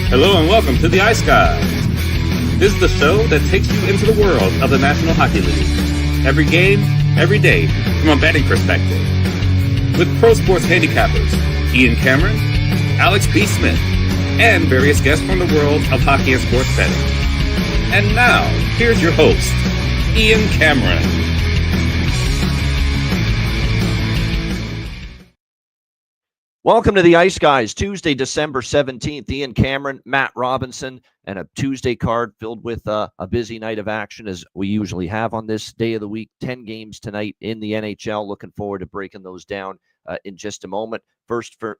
Hello and welcome to the Ice Guys. This is the show that takes you into the world of the National Hockey League. Every game, every day, from a betting perspective. With pro sports handicappers, Ian Cameron, Alex P. Smith, and various guests from the world of hockey and sports betting. And now, here's your host, Ian Cameron. Welcome to the Ice Guys, Tuesday, December 17th. Ian Cameron, Matt Robinson, and a Tuesday card filled with a busy night of action as we usually have on this day of the week. 10 games tonight in the NHL. Looking forward to breaking those down in just a moment.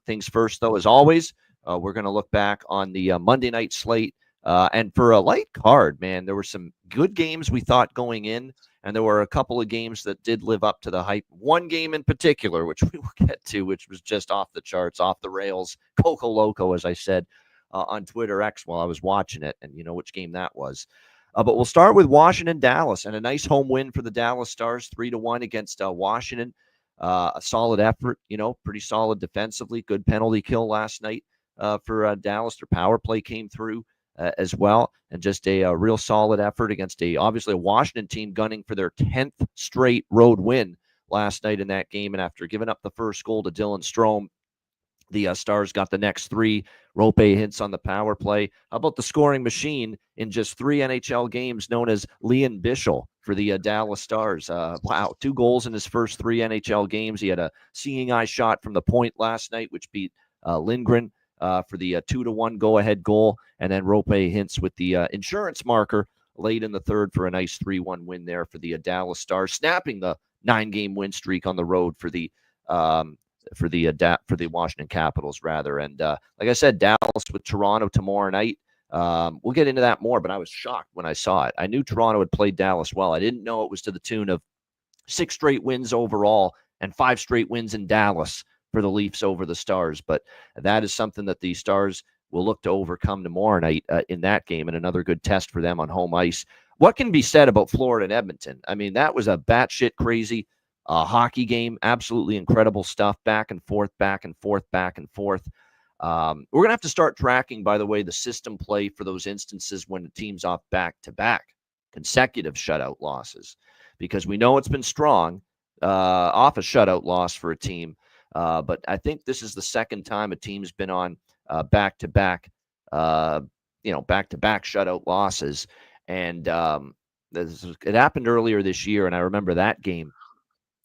Things first, though, as always, we're going to look back on the Monday night slate. And for a light card, man, there were some good games we thought going in. And there were a couple of games that did live up to the hype. One game in particular, which we will get to, which was just off the charts, off the rails, Coco Loco, as I said on Twitter X while I was watching it. And you know which game that was. But we'll start with Washington-Dallas, and a nice home win for the Dallas Stars, 3-1 against Washington. A solid effort, pretty solid defensively. Good penalty kill last night for Dallas. Their power play came through as well, and just a real solid effort against obviously a Washington team gunning for their 10th straight road win last night in that game. And after giving up the first goal to Dylan Strome, the Stars got the next three. Rope hits on the power play. How about the scoring machine in just 3 NHL games known as Leon Bischel for the Dallas Stars? Wow, 2 goals in his first 3 NHL games. He had a seeing eye shot from the point last night, which beat Lindgren for the 2-1 go-ahead goal, and then Rope Hintz with the insurance marker late in the third for a nice 3-1 win there for the Dallas Stars, snapping the 9-game win streak on the road for the Washington Capitals, rather. And like I said, Dallas with Toronto tomorrow night. We'll get into that more, but I was shocked when I saw it. I knew Toronto had played Dallas well. I didn't know it was to the tune of 6 straight wins overall and 5 straight wins in Dallas for the Leafs over the Stars. But that is something that the Stars will look to overcome tomorrow night in that game, and another good test for them on home ice. What can be said about Florida and Edmonton? I mean, that was a batshit crazy hockey game. Absolutely incredible stuff. Back and forth, back and forth, back and forth. We're going to have to start tracking, by the way, the system play for those instances when the team's off back-to-back consecutive shutout losses, because we know it's been strong off a shutout loss for a team. But I think this is the second time a team's been on back-to-back shutout losses. And it happened earlier this year, and I remember that game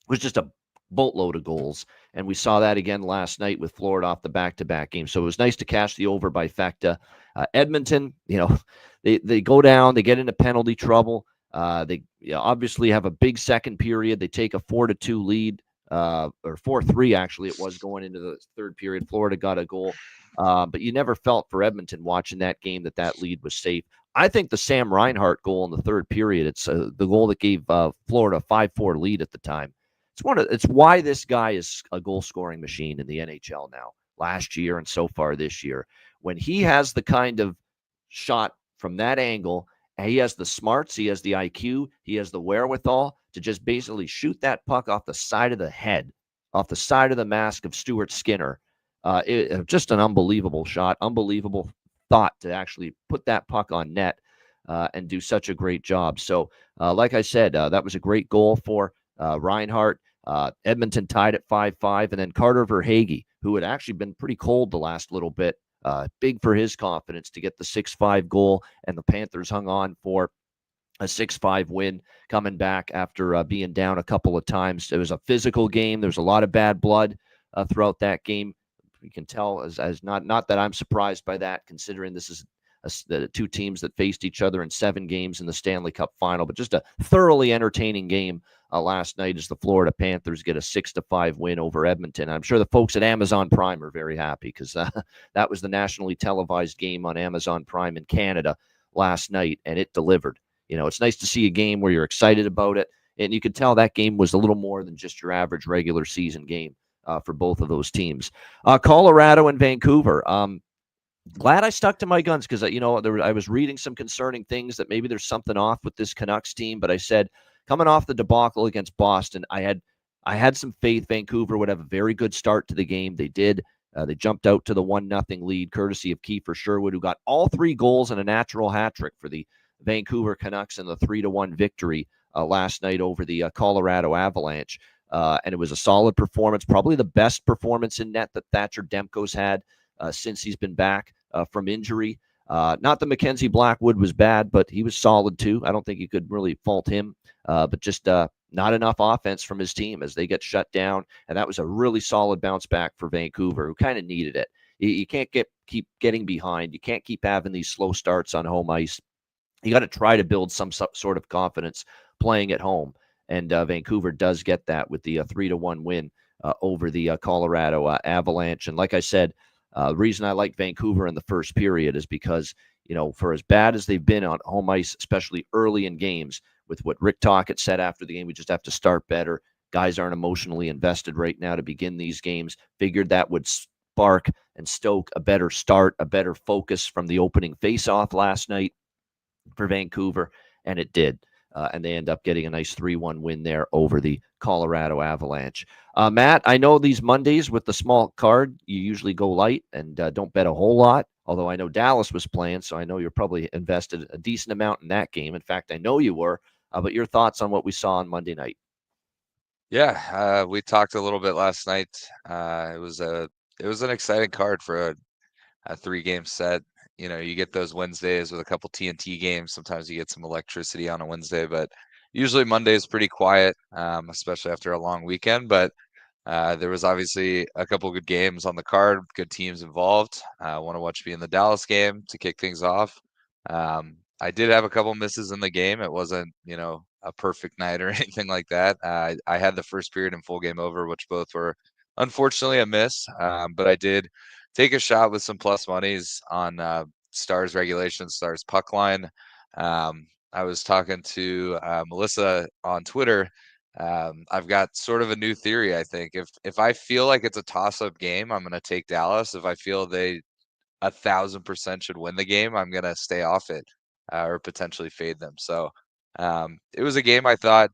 was just a boatload of goals. And we saw that again last night with Florida off the back-to-back game. So it was nice to cash the over by Fekta. Edmonton, they go down, they get into penalty trouble. They obviously have a big second period. They take a 4-2 lead. Or 4-3, actually, it was going into the third period. Florida got a goal. But you never felt for Edmonton watching that game that lead was safe. I think the Sam Reinhart goal in the third period, it's the goal that gave Florida a 5-4 lead at the time. It's why this guy is a goal-scoring machine in the NHL now, last year and so far this year. When he has the kind of shot from that angle, and he has the smarts, he has the IQ, he has the wherewithal to just basically shoot that puck off the side of the head, off the side of the mask of Stuart Skinner. Just an unbelievable shot, unbelievable thought to actually put that puck on net and do such a great job. So, like I said, that was a great goal for Reinhart. Edmonton tied at 5-5, and then Carter Verhaeghe, who had actually been pretty cold the last little bit, big for his confidence to get the 6-5 goal, and the Panthers hung on for a 6-5 win, coming back after being down a couple of times. It was a physical game. There was a lot of bad blood throughout that game. You can tell as not that I'm surprised by that, considering this is the 2 teams that faced each other in 7 games in the Stanley Cup final, but just a thoroughly entertaining game last night as the Florida Panthers get a 6-5 win over Edmonton. I'm sure the folks at Amazon Prime are very happy because that was the nationally televised game on Amazon Prime in Canada last night, and it delivered. It's nice to see a game where you're excited about it, and you could tell that game was a little more than just your average regular season game for both of those teams. Colorado and Vancouver. Glad I stuck to my guns because, I was reading some concerning things that maybe there's something off with this Canucks team, but I said, coming off the debacle against Boston, I had some faith Vancouver would have a very good start to the game. They did. They jumped out to the 1-0 lead, courtesy of Kiefer Sherwood, who got all 3 goals and a natural hat trick for the Vancouver Canucks in the 3-1 victory last night over the Colorado Avalanche. And it was a solid performance, probably the best performance in net that Thatcher Demko's had since he's been back from injury. Not that Mackenzie Blackwood was bad, but he was solid too. I don't think you could really fault him, but just not enough offense from his team as they get shut down. And that was a really solid bounce back for Vancouver, who kind of needed it. You can't keep getting behind. You can't keep having these slow starts on home ice. You got to try to build some sort of confidence playing at home. And Vancouver does get that with the 3-1 win over the Colorado Avalanche. And like I said, the reason I like Vancouver in the first period is because, for as bad as they've been on home ice, especially early in games, with what Rick Tocchet said after the game, we just have to start better. Guys aren't emotionally invested right now to begin these games. Figured that would spark and stoke a better start, a better focus from the opening faceoff last night for Vancouver, and it did. And they end up getting a nice 3-1 win there over the Colorado Avalanche. Matt, I know these Mondays with the small card, you usually go light and don't bet a whole lot, although I know Dallas was playing, so I know you're probably invested a decent amount in that game. In fact, I know you were. But your thoughts on what we saw on Monday night? Yeah, we talked a little bit last night. It was an exciting card for a 3-game set. You get those Wednesdays with a couple TNT games. Sometimes you get some electricity on a Wednesday, but usually Monday is pretty quiet, especially after a long weekend. But there was obviously a couple good games on the card, good teams involved. I want to watch me in the Dallas game to kick things off. I did have a couple misses in the game. It wasn't, a perfect night or anything like that. I had the first period and full game over, which both were unfortunately a miss. But I did take a shot with some plus monies on Stars regulation, Stars puck line. I was talking to Melissa on Twitter. I've got sort of a new theory. I think if I feel like it's a toss-up game, I'm going to take Dallas. If I feel they 1,000% should win the game, I'm going to stay off it or potentially fade them. So it was a game I thought,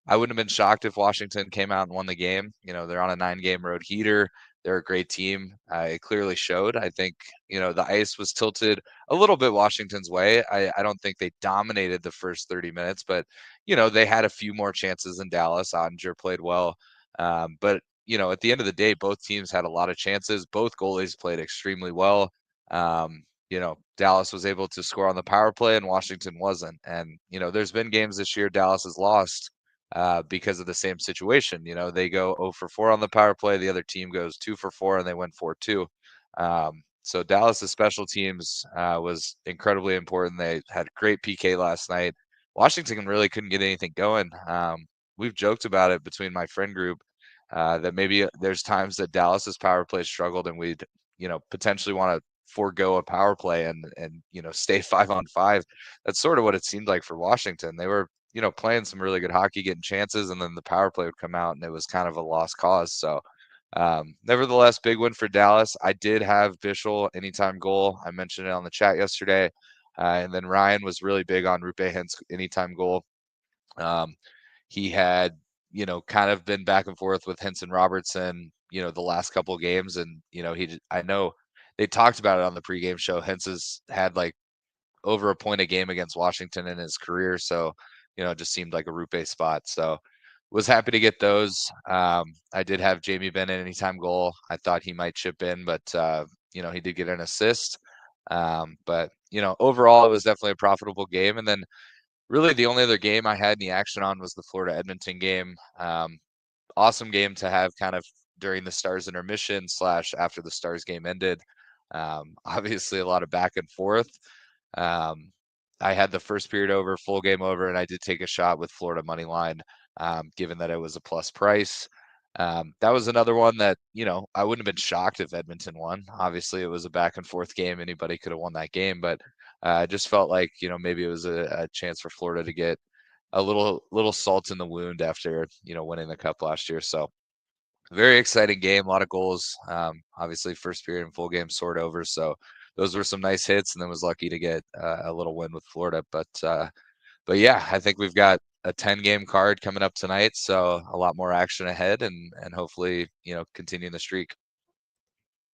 I wouldn't have been shocked if Washington came out and won the game. They're on a 9-game road heater. They're a great team. It clearly showed. I think, the ice was tilted a little bit Washington's way. I don't think they dominated the first 30 minutes, but, they had a few more chances than Dallas. Ottinger played well. But, at the end of the day, both teams had a lot of chances. Both goalies played extremely well. Dallas was able to score on the power play and Washington wasn't. And, there's been games this year Dallas has lost because of the same situation. They go 0 for 4 on the power play. The other team goes 2 for 4 and they win 4-2. So Dallas's special teams was incredibly important. They had great PK last night. Washington really couldn't get anything going. We've joked about it between my friend group that maybe there's times that Dallas's power play struggled and we'd, potentially want to forego a power play and stay 5-on-5. That's sort of what it seemed like for Washington. They were playing some really good hockey, getting chances, and then the power play would come out and it was kind of a lost cause. So nevertheless, big win for Dallas. I did have Bischel anytime goal. I mentioned it on the chat yesterday. And then Ryan was really big on Rupe Hintz anytime goal. He had, kind of been back and forth with Hintz and Robertson, the last couple of games. And, I know they talked about it on the pregame show. Hintz has had like over a point a game against Washington in his career. So, it just seemed like a Rupe spot. So was happy to get those. I did have Jamie Benn anytime goal. I thought he might chip in, but, he did get an assist. But, overall, it was definitely a profitable game. And then really the only other game I had any action on was the Florida Edmonton game. Awesome game to have kind of during the Stars intermission / after the Stars game ended. Obviously a lot of back and forth. I had the first period over, full game over, and I did take a shot with Florida money line, given that it was a plus price. That was another one that, I wouldn't have been shocked if Edmonton won. Obviously, it was a back and forth game. Anybody could have won that game, but I just felt like, maybe it was a chance for Florida to get a little salt in the wound after, winning the cup last year. So very exciting game, a lot of goals. Obviously, first period and full game sort over. So those were some nice hits, and then was lucky to get a little win with Florida. But yeah, I think we've got a 10-game card coming up tonight, so a lot more action ahead, and hopefully, continuing the streak.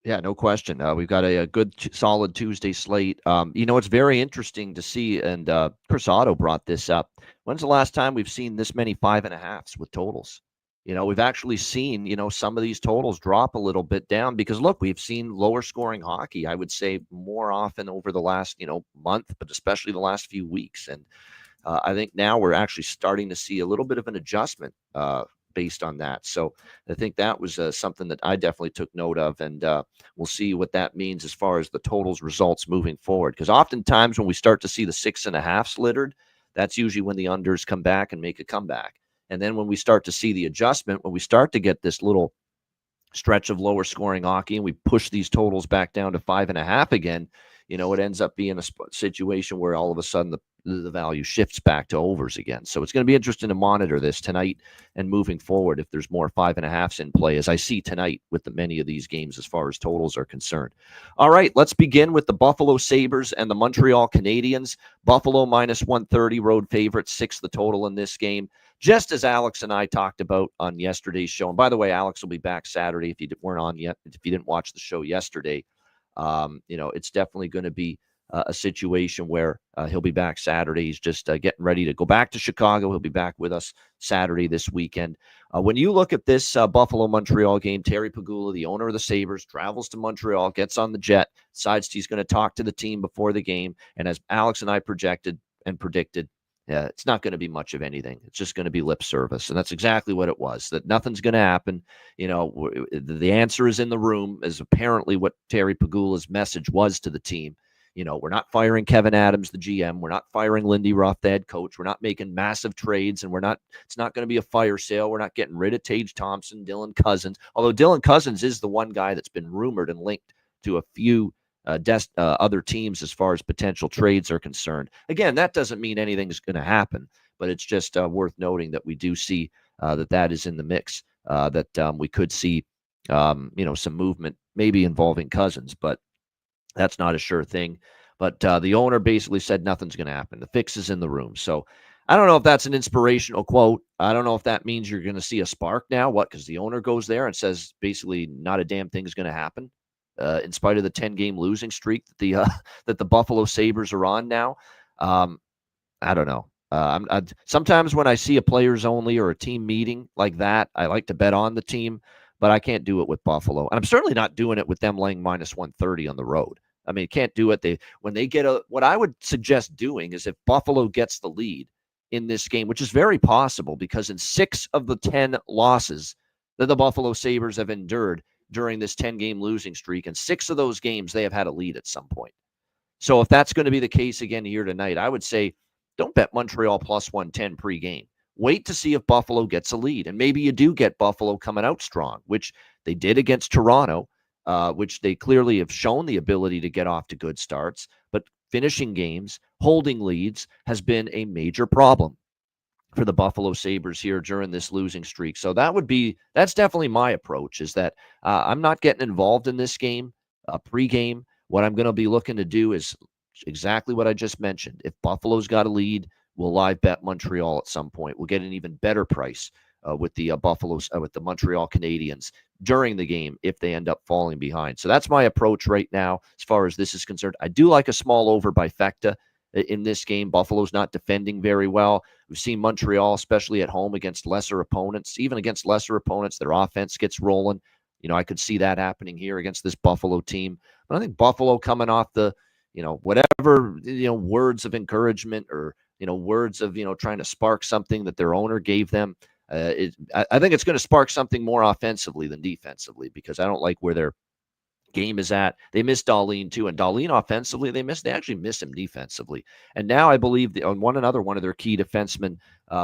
Yeah, no question. We've got a good, solid Tuesday slate. It's very interesting to see, and Chris Otto brought this up. When's the last time we've seen this many 5.5s with totals? We've actually seen, some of these totals drop a little bit down because, look, we've seen lower scoring hockey, I would say, more often over the last, month, but especially the last few weeks. And I think now we're actually starting to see a little bit of an adjustment based on that. So I think that was something that I definitely took note of, and we'll see what that means as far as the totals results moving forward. Because oftentimes when we start to see the 6.5s littered, that's usually when the unders come back and make a comeback. And then when we start to see the adjustment, when we start to get this little stretch of lower scoring hockey and we push these totals back down to 5.5 again, it ends up being a situation where all of a sudden the value shifts back to overs again. So it's going to be interesting to monitor this tonight and moving forward if there's more 5.5s in play, as I see tonight with many of these games as far as totals are concerned. All right, let's begin with the Buffalo Sabres and the Montreal Canadiens. Buffalo minus 130, road favorite, 6 the total in this game. Just as Alex and I talked about on yesterday's show. And by the way, Alex will be back Saturday if you weren't on yet. If you didn't watch the show yesterday, it's definitely going to be a situation where he'll be back Saturday. He's just getting ready to go back to Chicago. He'll be back with us Saturday this weekend. When you look at this Buffalo-Montreal game, Terry Pegula, the owner of the Sabres, travels to Montreal, gets on the jet, decides he's going to talk to the team before the game. And as Alex and I projected and predicted, it's not going to be much of anything. It's just going to be lip service. And that's exactly what it was, that nothing's going to happen. The answer is in the room, is apparently what Terry Pegula's message was to the team. We're not firing Kevin Adams, the GM. We're not firing Lindy Ruff, the head coach. We're not making massive trades, and it's not going to be a fire sale. We're not getting rid of Tage Thompson, Dylan Cousins, although Dylan Cousins is the one guy that's been rumored and linked to a few other teams as far as potential trades are concerned. Again, that doesn't mean anything's going to happen, but it's just worth noting that we do see that is in the mix, that we could see, some movement maybe involving Cousins, but that's not a sure thing. But the owner basically said nothing's going to happen. The fix is in the room. So I don't know if that's an inspirational quote. I don't know if that means you're going to see a spark now. What? Because the owner goes there and says basically not a damn thing is going to happen. In spite of the 10-game losing streak that the Buffalo Sabres are on now. I don't know. Sometimes when I see a players only or a team meeting like that, I like to bet on the team, but I can't do it with Buffalo. And I'm certainly not doing it with them laying minus 130 on the road. I mean, can't do it. When they get what I would suggest doing is if Buffalo gets the lead in this game, which is very possible because in 6 of the 10 losses that the Buffalo Sabres have endured during this 10-game losing streak, and 6 of those games they have had a lead at some point. So if that's going to be the case again here tonight, I would say don't bet Montreal plus 110 pregame. Wait to see if Buffalo gets a lead, and maybe you do get Buffalo coming out strong, which they did against Toronto, which they clearly have shown the ability to get off to good starts, but finishing games, holding leads has been a major problem for the Buffalo Sabres here during this losing streak. So that's definitely my approach, is that I'm not getting involved in this game pregame. What I'm going to be looking to do is exactly what I just mentioned. If Buffalo's got a lead, we'll live bet Montreal at some point. We'll get an even better price with the with the Montreal Canadiens during the game if they end up falling behind. So that's my approach right now as far as this is concerned. I do like a small over by Fecta in this game. Buffalo's not defending very well. We've seen Montreal, especially at home against lesser opponents, even against lesser opponents, their offense gets rolling. I could see that happening here against this Buffalo team. But I think Buffalo coming off the, whatever, words of encouragement or, words of, trying to spark something that their owner gave them. I think it's going to spark something more offensively than defensively, because I don't like where their game is at. They missed Dahlin too, and Dahlin offensively, they actually miss him defensively. And now I believe one of their key defensemen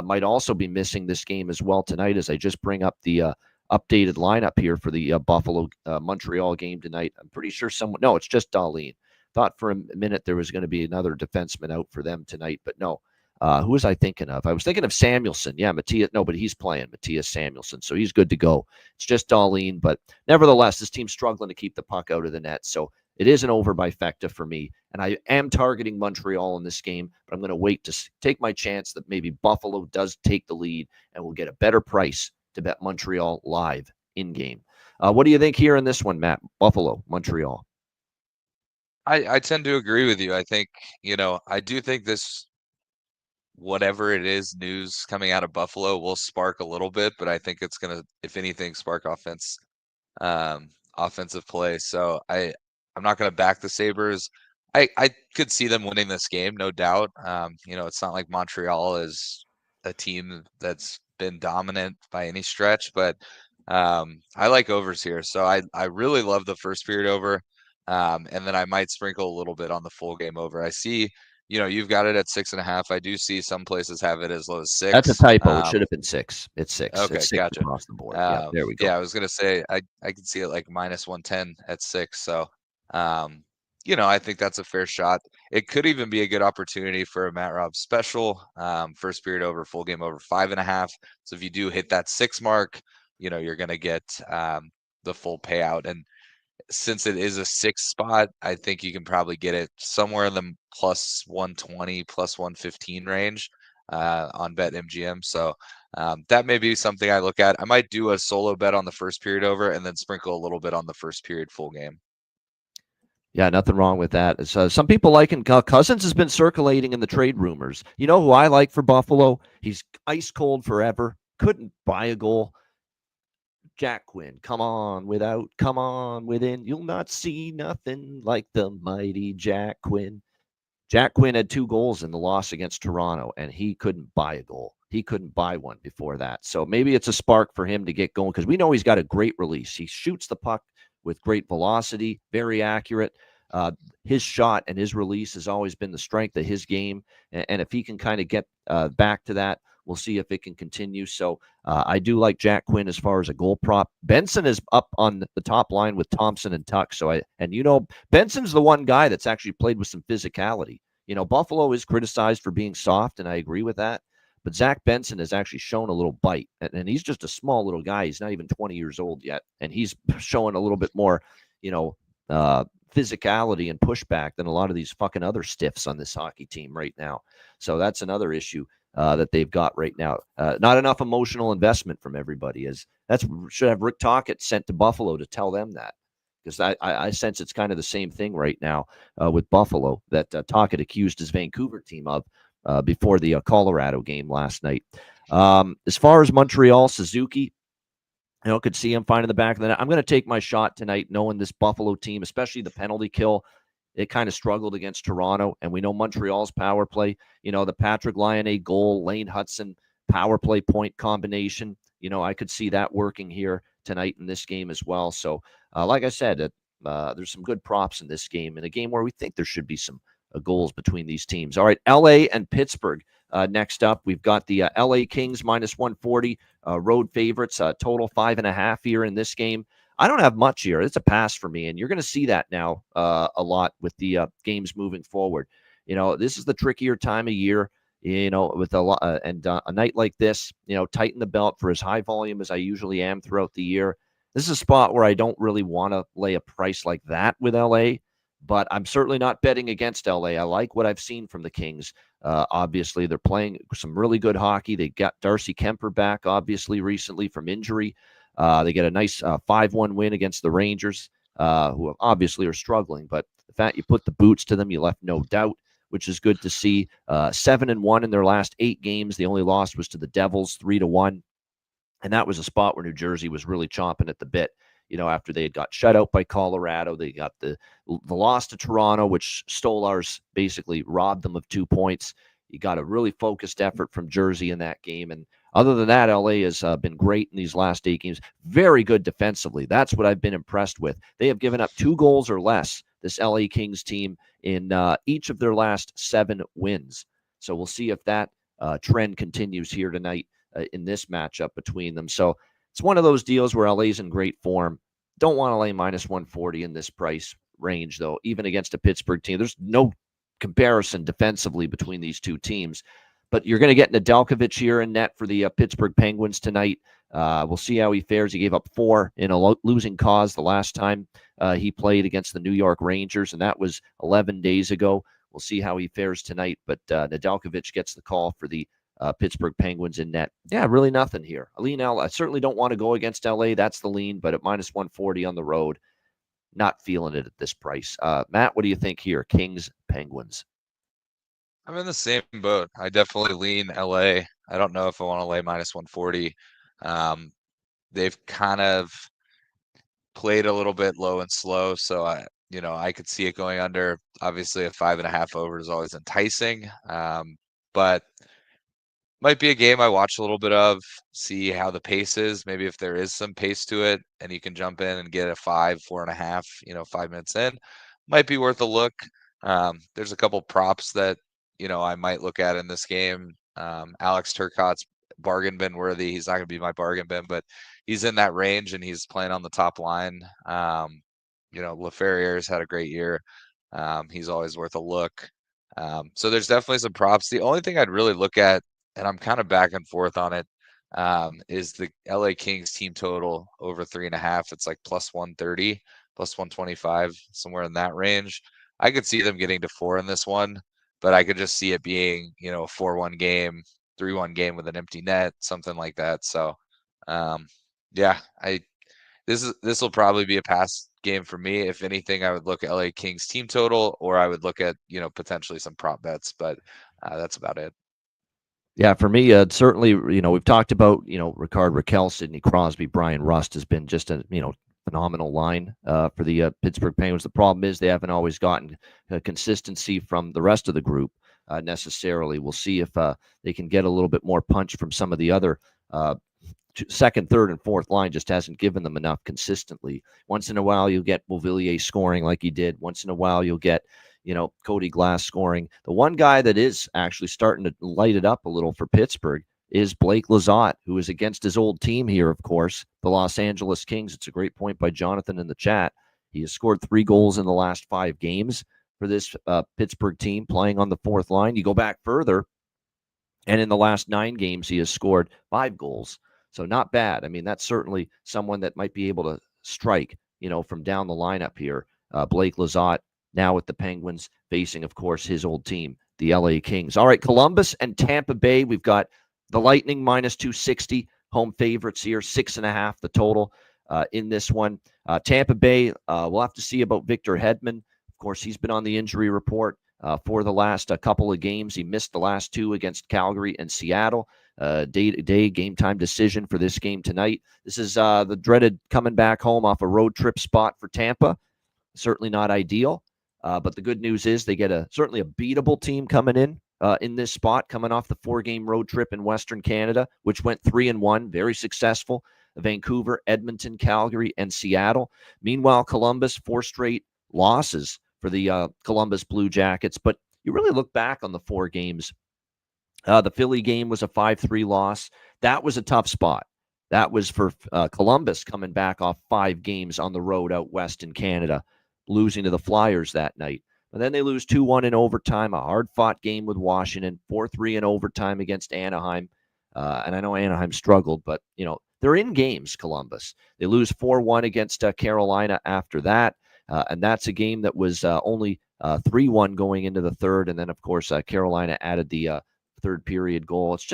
might also be missing this game as well tonight, as I just bring up the updated lineup here for the Buffalo Montreal game tonight. I'm pretty sure it's just Dahlin. Thought for a minute there was going to be another defenseman out for them tonight, but no. Who was I thinking of? I was thinking of Samuelson. Yeah, but he's playing, Matthias Samuelson, so he's good to go. It's just Dahlin, but nevertheless, this team's struggling to keep the puck out of the net, so it is an over by Fecta for me, and I am targeting Montreal in this game, but I'm going to wait to take my chance that maybe Buffalo does take the lead, and we'll get a better price to bet Montreal live in-game. What do you think here in this one, Matt? Buffalo, Montreal. I tend to agree with you. I think, I do think this, whatever it is, news coming out of Buffalo will spark a little bit, but I think it's going to, if anything, spark offensive play. So I'm not going to back the Sabres. I could see them winning this game, no doubt. It's not like Montreal is a team that's been dominant by any stretch, but I like overs here. So I really love the first period over. And then I might sprinkle a little bit on the full game over. I see, you've got it at 6.5. I do see some places have it as low as 6. That's a typo. It should have been 6. It's 6. Okay, It's 6 gotcha. across the board. Yeah, there we go. Yeah, I was gonna say I can see it like minus 110 at 6. So, I think that's a fair shot. It could even be a good opportunity for a Matt Robb special. First period over, full game over 5.5. So if you do hit that 6 mark, you're gonna get the full payout. And since it is a 6 spot, I think you can probably get it somewhere in the plus 120, plus 115 range on BetMGM. So that may be something I look at. I might do a solo bet on the first period over and then sprinkle a little bit on the first period full game. Yeah, nothing wrong with that. So some people like him. Cousins has been circulating in the trade rumors. You know who I like for Buffalo? He's ice cold forever. Couldn't buy a goal. Jack Quinn, come on within. You'll not see nothing like the mighty Jack Quinn. Jack Quinn had 2 goals in the loss against Toronto, and he couldn't buy a goal. He couldn't buy one before that. So maybe it's a spark for him to get going because we know he's got a great release. He shoots the puck with great velocity, very accurate. His shot and his release has always been the strength of his game. And if he can kind of get back to that, we'll see if it can continue. So I do like Jack Quinn as far as a goal prop. Benson is up on the top line with Thompson and Tuck. So Benson's the one guy that's actually played with some physicality. Buffalo is criticized for being soft, and I agree with that. But Zach Benson has actually shown a little bite, and he's just a small little guy. He's not even 20 years old yet, and he's showing a little bit more, physicality and pushback than a lot of these fucking other stiffs on this hockey team right now. So that's another issue that they've got right now. Not enough emotional investment from everybody. Should have Rick Tocchet sent to Buffalo to tell them that, because I sense it's kind of the same thing right now with Buffalo that Tocchet accused his Vancouver team of before the Colorado game last night. As far as Montreal, Suzuki, could see him finding the back of the net. I'm going to take my shot tonight, knowing this Buffalo team, especially the penalty kill. It kind of struggled against Toronto, and we know Montreal's power play. The Patrick Laine goal, Lane Hudson power play point combination. I could see that working here tonight in this game as well. So, like I said, there's some good props in this game, in a game where we think there should be some goals between these teams. All right, LA and Pittsburgh. Next up, we've got the LA Kings minus 140 road favorites, total 5.5 here in this game. I don't have much here. It's a pass for me, and you're going to see that now a lot with the games moving forward. This is the trickier time of year. With a night like this, tighten the belt for as high volume as I usually am throughout the year. This is a spot where I don't really want to lay a price like that with LA, but I'm certainly not betting against LA. I like what I've seen from the Kings. Obviously, they're playing some really good hockey. They got Darcy Kemper back, obviously, recently from injury. They get a nice 5-1 win against the Rangers, who obviously are struggling. But the fact you put the boots to them, you left no doubt, which is good to see. 7-1 in their last 8 games. The only loss was to the Devils, 3-1. And that was a spot where New Jersey was really chomping at the bit. After they had got shut out by Colorado, they got the loss to Toronto, which Stolarz basically robbed them of 2 points. You got a really focused effort from Jersey in that game. And other than that, LA has been great in these last 8 games. Very good defensively. That's what I've been impressed with. They have given up 2 goals or less, this LA Kings team, in each of their last 7 wins. So we'll see if that trend continues here tonight in this matchup between them. So it's one of those deals where LA's in great form. Don't want to lay minus 140 in this price range, though, even against a Pittsburgh team. There's no comparison defensively between these two teams. But you're going to get Nedeljkovic here in net for the Pittsburgh Penguins tonight. We'll see how he fares. He gave up 4 in a losing cause the last time he played against the New York Rangers, and that was 11 days ago. We'll see how he fares tonight. But Nedeljkovic gets the call for the Pittsburgh Penguins in net. Yeah, really nothing here. I certainly don't want to go against LA. That's the lean, but at minus 140 on the road, not feeling it at this price. Matt, what do you think here? Kings, Penguins. I'm in the same boat. I definitely lean LA. I don't know if I want to lay minus 140. They've kind of played a little bit low and slow, so I could see it going under. Obviously, a 5.5 over is always enticing, but might be a game I watch a little bit of, see how the pace is. Maybe if there is some pace to it, and you can jump in and get a 4.5, 5 minutes in, might be worth a look. There's a couple props that I might look at in this game. Alex Turcotte's bargain bin worthy. He's not going to be my bargain bin, but he's in that range and he's playing on the top line. Laferriere's had a great year. He's always worth a look. So there's definitely some props. The only thing I'd really look at, and I'm kind of back and forth on it, is the LA Kings team total over 3.5. It's like plus 130, plus 125, somewhere in that range. I could see them getting to 4 in this one, but I could just see it being, a 4-1 game, 3-1 game with an empty net, something like that. So, yeah, this will probably be a pass game for me. If anything, I would look at LA Kings team total, or I would look at, potentially some prop bets, but that's about it. Yeah, for me, certainly, we've talked about, Ricard Raquel, Sidney Crosby, Brian Rust has been just a, phenomenal line for the Pittsburgh Penguins. The problem is they haven't always gotten consistency from the rest of the group necessarily. We'll see if they can get a little bit more punch from some of the other second, third, and fourth line. Just hasn't given them enough consistently. Once in a while, you'll get Beauvillier scoring like he did. Once in a while, you'll get Cody Glass scoring. The one guy that is actually starting to light it up a little for Pittsburgh is Blake Lizotte, who is against his old team here, of course, the Los Angeles Kings. It's a great point by Jonathan in the chat. He has scored 3 goals in the last 5 games for this Pittsburgh team playing on the fourth line. You go back further, and in the last 9 games, he has scored 5 goals. So not bad. I mean, that's certainly someone that might be able to strike, from down the lineup here. Blake Lizotte, now with the Penguins, facing, of course, his old team, the LA Kings. All right, Columbus and Tampa Bay. We've got the Lightning minus 260, home favorites here, 6.5 the total in this one. Tampa Bay, we'll have to see about Victor Hedman. Of course, he's been on the injury report for the last couple of games. He missed the last 2 against Calgary and Seattle. Day-to-day game time decision for this game tonight. This is the dreaded coming back home off a road trip spot for Tampa. Certainly not ideal. But the good news is they get certainly a beatable team coming in this spot, coming off the 4-game road trip in Western Canada, which went 3-1, very successful. Vancouver, Edmonton, Calgary, and Seattle. Meanwhile, Columbus, 4 straight losses for the Columbus Blue Jackets. But you really look back on the 4 games. The Philly game was a 5-3 loss. That was a tough spot. That was for Columbus coming back off 5 games on the road out west in Canada, losing to the Flyers that night. And then they lose 2-1 in overtime, a hard-fought game with Washington, 4-3 in overtime against Anaheim. And I know Anaheim struggled, but, they're in games, Columbus. They lose 4-1 against Carolina after that. And that's a game that was only 3-1 going into the third. And then, of course, Carolina added the third period goal. It's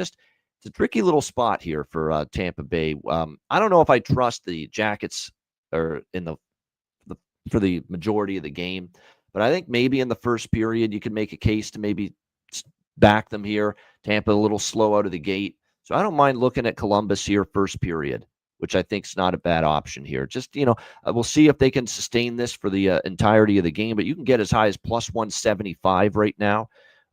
a tricky little spot here for Tampa Bay. I don't know if I trust the Jackets or for the majority of the game, but I think maybe in the first period you can make a case to maybe back them here. Tampa a little slow out of the gate. So I don't mind looking at Columbus here first period, which I think is not a bad option here. Just, we'll see if they can sustain this for the entirety of the game, but you can get as high as plus 175 right now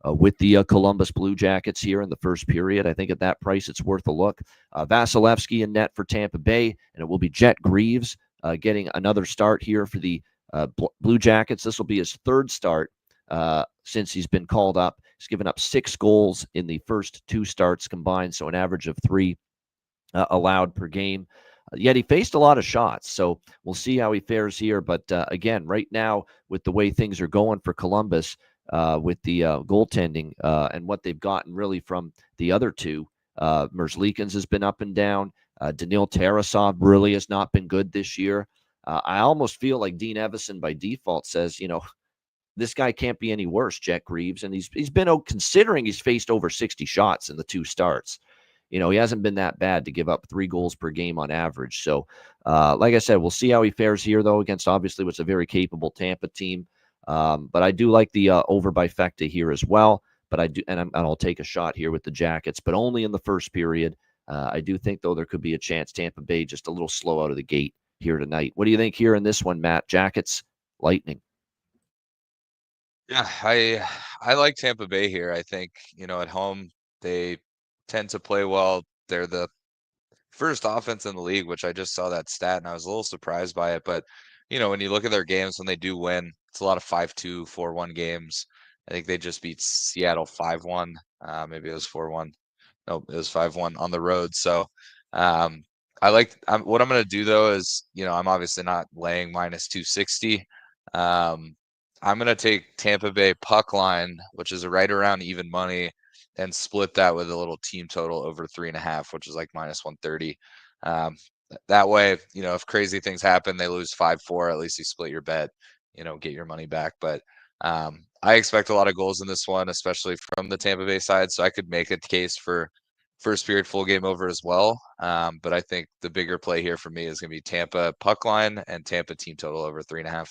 with the Columbus Blue Jackets here in the first period. I think at that price, it's worth a look. Vasilevsky in net for Tampa Bay, and it will be Jet Greaves getting another start here for the Blue Jackets. This will be his 3rd start since he's been called up. He's given up 6 goals in the first 2 starts combined, so an average of 3 allowed per game. Yet he faced a lot of shots, so we'll see how he fares here. But again, right now, with the way things are going for Columbus, with the goaltending and what they've gotten really from the other 2, Merzlikins has been up and down. Daniil Tarasov really has not been good this year. I almost feel like Dean Evison by default says, this guy can't be any worse, Jack Reeves. And he's been, considering he's faced over 60 shots in the 2 starts. He hasn't been that bad to give up 3 goals per game on average. So, like I said, we'll see how he fares here, though, against obviously what's a very capable Tampa team. But I do like the over by Fecta here as well. But I do, and I'll take a shot here with the Jackets, but only in the first period. I do think, though, there could be a chance Tampa Bay just a little slow out of the gate here tonight. What do you think here in this one, Matt? Jackets, Lightning. Yeah, I like Tampa Bay here. I think, at home they tend to play well. They're the first offense in the league, which I just saw that stat and I was a little surprised by it. But, when you look at their games when they do win, it's a lot of 5-2, 4-1 games. I think they just beat Seattle 5-1. Maybe it was 4-1. Nope, it was 5-1 on the road. So what I'm going to do, though, is, I'm obviously not laying minus 260. I'm going to take Tampa Bay puck line, which is right around even money, and split that with a little team total over 3.5, which is like minus 130. That way, if crazy things happen, they lose 5-4, at least you split your bet, get your money back. But I expect a lot of goals in this one, especially from the Tampa Bay side. So I could make a case for first period full game over as well. But I think the bigger play here for me is going to be Tampa puck line and Tampa team total over 3.5.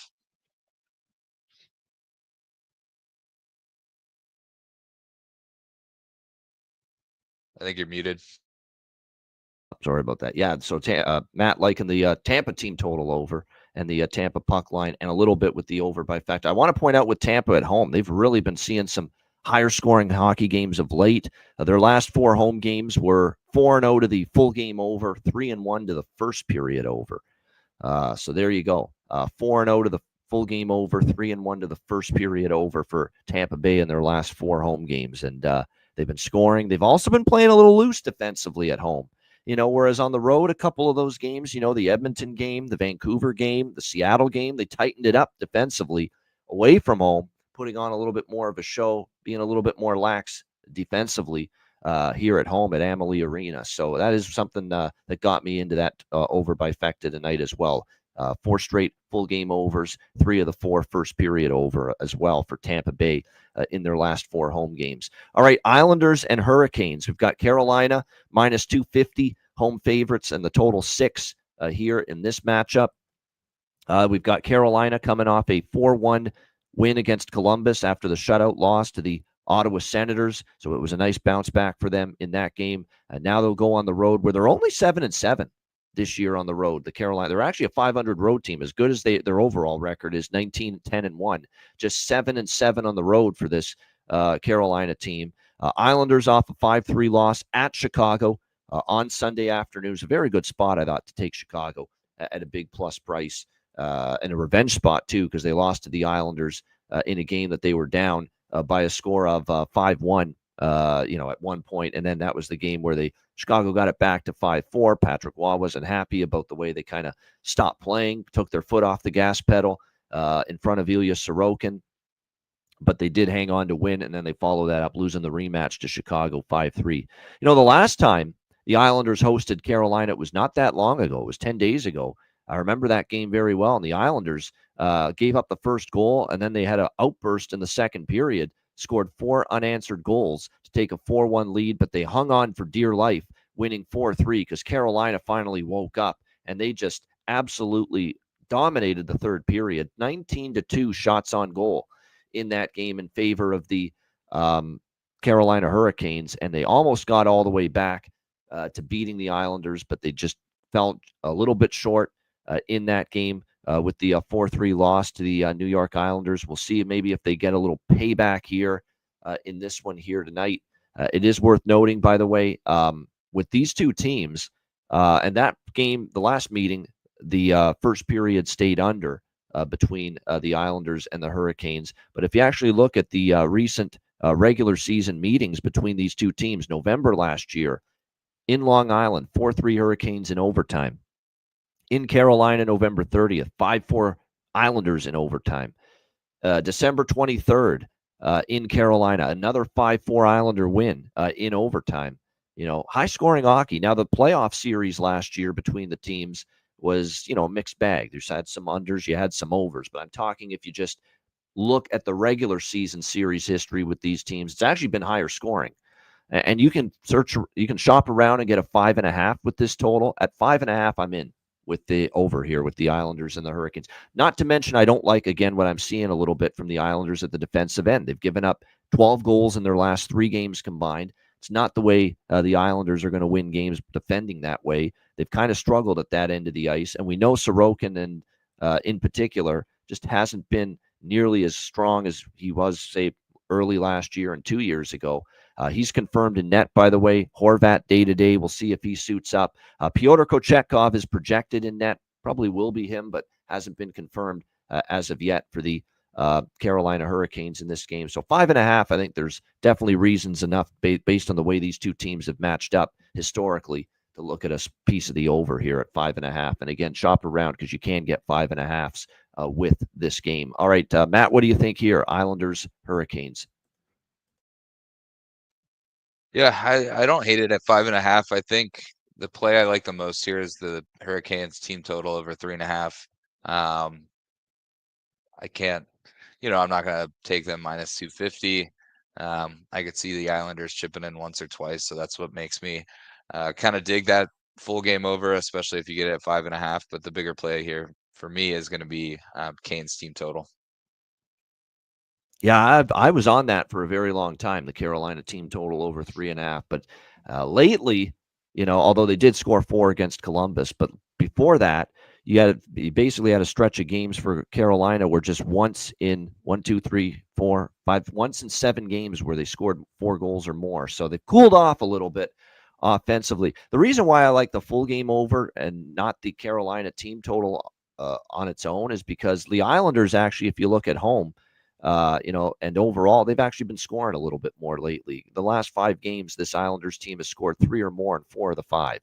I think you're muted. Sorry about that. Yeah, so Matt liking the Tampa team total over and the Tampa puck line, and a little bit with the over by Fecta. I want to point out with Tampa at home, they've really been seeing some higher scoring hockey games of late. Their last 4 home games were 4-0 to the full game over, 3-1 to the first period over. So there you go. 4-0 to the full game over, 3-1 to the first period over for Tampa Bay in their last 4 home games. And they've been scoring. They've also been playing a little loose defensively at home. Whereas on the road, a couple of those games, the Edmonton game, the Vancouver game, the Seattle game, they tightened it up defensively away from home, putting on a little bit more of a show, being a little bit more lax defensively here at home at Amalie Arena. So that is something that got me into that over by Fecta tonight as well. 4 straight full game overs, 3 of the 4 first period over as well for Tampa Bay in their last 4 home games. All right, Islanders and Hurricanes. We've got Carolina minus 250 home favorites and the total 6 here in this matchup. We've got Carolina coming off a 4-1 win against Columbus after the shutout loss to the Ottawa Senators. So it was a nice bounce back for them in that game. And now they'll go on the road where they're only 7-7 this year on the road. The Carolina, they're actually a 500 road team. As good as their overall record is 19-10-1, just 7-7 on the road for this Carolina team. Islanders off a 5-3 loss at Chicago on Sunday afternoon. It was a very good spot, I thought, to take Chicago at a big plus price and a revenge spot too, because they lost to the Islanders in a game that they were down by a score of 5-1. At one point, and then that was the game where Chicago got it back to 5-4. Patrick Waugh wasn't happy about the way they kind of stopped playing, took their foot off the gas pedal in front of Ilya Sorokin, but they did hang on to win, and then they follow that up, losing the rematch to Chicago 5-3. The last time the Islanders hosted Carolina, it was not that long ago. It was 10 days ago. I remember that game very well, and the Islanders gave up the first goal, and then they had an outburst in the second period, scored 4 unanswered goals to take a 4-1 lead, but they hung on for dear life, winning 4-3 because Carolina finally woke up, and they just absolutely dominated the third period. 19-2 shots on goal in that game in favor of the Carolina Hurricanes, and they almost got all the way back to beating the Islanders, but they just fell a little bit short in that game. With the 4-3 loss to the New York Islanders. We'll see maybe if they get a little payback here in this one here tonight. It is worth noting, by the way, with these two teams, and that game, the last meeting, the first period stayed under between the Islanders and the Hurricanes. But if you actually look at the recent regular season meetings between these two teams, November last year in Long Island, 4-3 Hurricanes in overtime. In Carolina, November 30th, 5-4 Islanders in overtime. December 23rd, in Carolina, another 5-4 Islander win in overtime. High-scoring hockey. Now, the playoff series last year between the teams was, a mixed bag. There's had some unders, you had some overs. But I'm talking if you just look at the regular season series history with these teams, it's actually been higher scoring. And you can shop around and get a 5.5 with this total. At 5.5, I'm in with the over here with the Islanders and the Hurricanes. Not to mention, I don't like, again, what I'm seeing a little bit from the Islanders at the defensive end. They've given up 12 goals in their last 3 games combined. It's not the way the Islanders are going to win games defending that way. They've kind of struggled at that end of the ice. And we know Sorokin, and in particular, just hasn't been nearly as strong as he was, say, early last year and 2 years ago. He's confirmed in net, by the way. Horvat day-to-day. We'll see if he suits up. Pyotr Kochetkov is projected in net. Probably will be him, but hasn't been confirmed as of yet for the Carolina Hurricanes in this game. So 5.5, I think there's definitely reasons enough based on the way these two teams have matched up historically to look at a piece of the over here at 5.5. And again, shop around because you can get 5.5s with this game. All right, Matt, what do you think here? Islanders, Hurricanes. Yeah, I don't hate it at 5.5. I think the play I like the most here is the Hurricanes team total over 3.5. I can't, I'm not going to take them minus 250. I could see the Islanders chipping in once or twice. So that's what makes me kind of dig that full game over, especially if you get it at 5.5. But the bigger play here for me is going to be Canes team total. Yeah, I was on that for a very long time, the Carolina team total over 3.5. But lately, although they did score 4 against Columbus, but before that, you basically had a stretch of games for Carolina where just once in once in 7 games where they scored 4 goals or more. So they've cooled off a little bit offensively. The reason why I like the full game over and not the Carolina team total on its own is because the Islanders actually, if you look at home, and overall, they've actually been scoring a little bit more lately. The last 5 games, this Islanders team has scored 3 or more in 4 of the 5.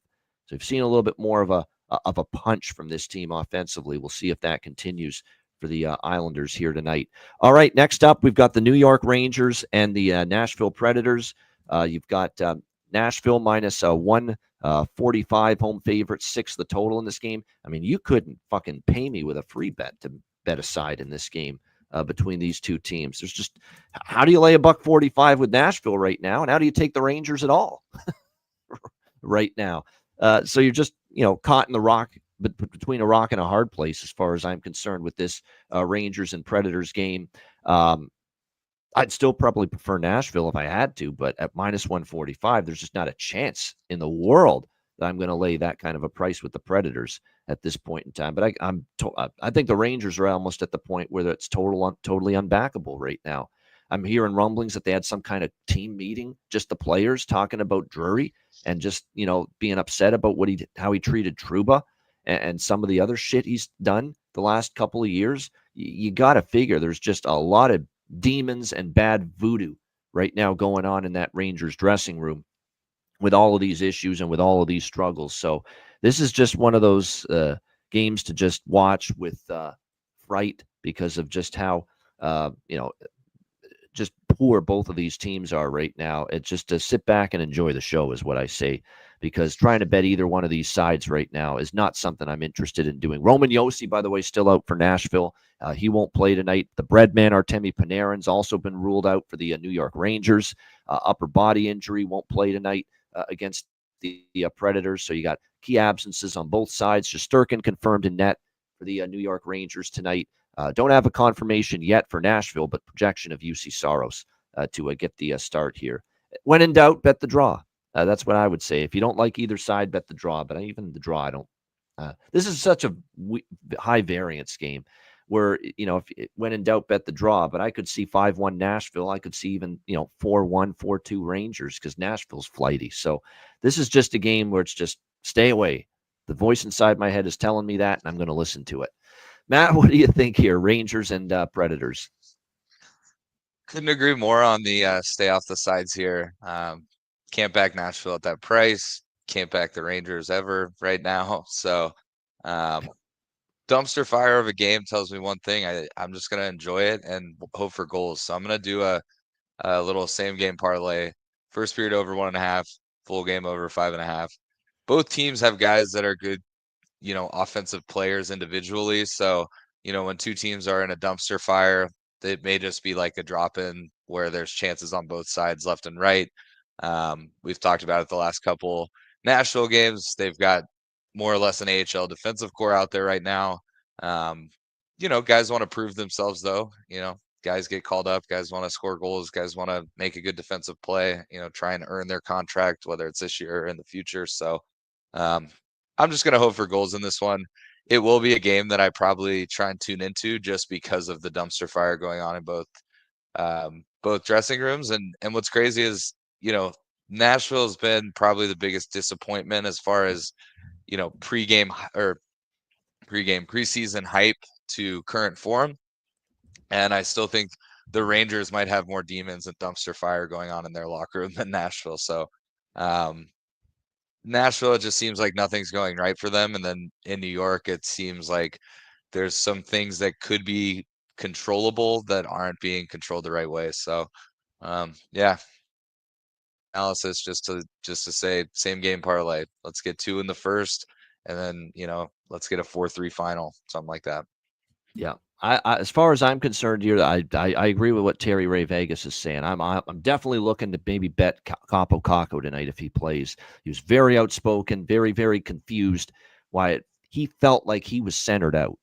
So we've seen a little bit more of a punch from this team offensively. We'll see if that continues for the Islanders here tonight. All right, next up, we've got the New York Rangers and the Nashville Predators. You've got Nashville minus 145 home favorite, 6 the total in this game. I mean, you couldn't fucking pay me with a free bet to bet a side in this game. Between these two teams, there's just, how do you lay $1.45 with Nashville right now, and how do you take the Rangers at all right now? So you're just caught in the rock, but between a rock and a hard place as far as I'm concerned with this Rangers and Predators game. I'd still probably prefer Nashville if I had to, but at minus 145, there's just not a chance in the world that I'm going to lay that kind of a price with the Predators at this point in time. But I think the Rangers are almost at the point where it's totally unbackable right now. I'm hearing rumblings that they had some kind of team meeting, just the players talking about Drury and just being upset about how he treated Trouba and some of the other shit he's done the last couple of years. You got to figure there's just a lot of demons and bad voodoo right now going on in that Rangers dressing room with all of these issues and with all of these struggles. So this is just one of those games to just watch with fright because of just how, just poor both of these teams are right now. It's just to sit back and enjoy the show is what I say, because trying to bet either one of these sides right now is not something I'm interested in doing. Roman Josi, by the way, still out for Nashville. He won't play tonight. The Breadman, Artemi Panarin's also been ruled out for the New York Rangers. Upper body injury, won't play tonight against the Predators. So you got key absences on both sides. Shesterkin confirmed in net for the New York Rangers tonight. Don't have a confirmation yet for Nashville, but projection of UC Saros to get the start here. When in doubt, bet the draw. That's what I would say. If you don't like either side, bet the draw. But even the draw, I don't. This is such a high variance game where, if when in doubt, bet the draw. But I could see 5-1 Nashville. I could see even, 4-1, 4-2 Rangers because Nashville's flighty. So this is just a game where it's just stay away. The voice inside my head is telling me that, and I'm going to listen to it. Matt, what do you think here? Rangers and Predators. Couldn't agree more on the stay off the sides here. Can't back Nashville at that price. Can't back the Rangers ever right now. So dumpster fire of a game tells me one thing. I'm just going to enjoy it and hope for goals. So I'm going to do a little same game parlay. First period over 1.5, full game over 5.5. Both teams have guys that are good, offensive players individually. So, when two teams are in a dumpster fire, it may just be like a drop in where there's chances on both sides, left and right. We've talked about it the last couple Nashville games. They've got more or less an AHL defensive core out there right now. Guys want to prove themselves though. Guys get called up, guys want to score goals, guys want to make a good defensive play, try and earn their contract, whether it's this year or in the future. So I'm just going to hope for goals in this one. It will be a game that I probably try and tune into just because of the dumpster fire going on in both dressing rooms. And what's crazy is, Nashville has been probably the biggest disappointment as far as, preseason hype to current form. And I still think the Rangers might have more demons and dumpster fire going on in their locker room than Nashville. So Nashville, it just seems like nothing's going right for them. And then in New York, it seems like there's some things that could be controllable that aren't being controlled the right way. So yeah. Analysis just to say same game parlay. Let's get 2 in the first, and then let's get a 4-3 final, something like that. Yeah. I as far as I'm concerned here, I agree with what Terry Ray Vegas is saying. I'm definitely looking to maybe bet Capo Caco tonight if he plays. He was very outspoken, very, very confused. He felt like he was centered out,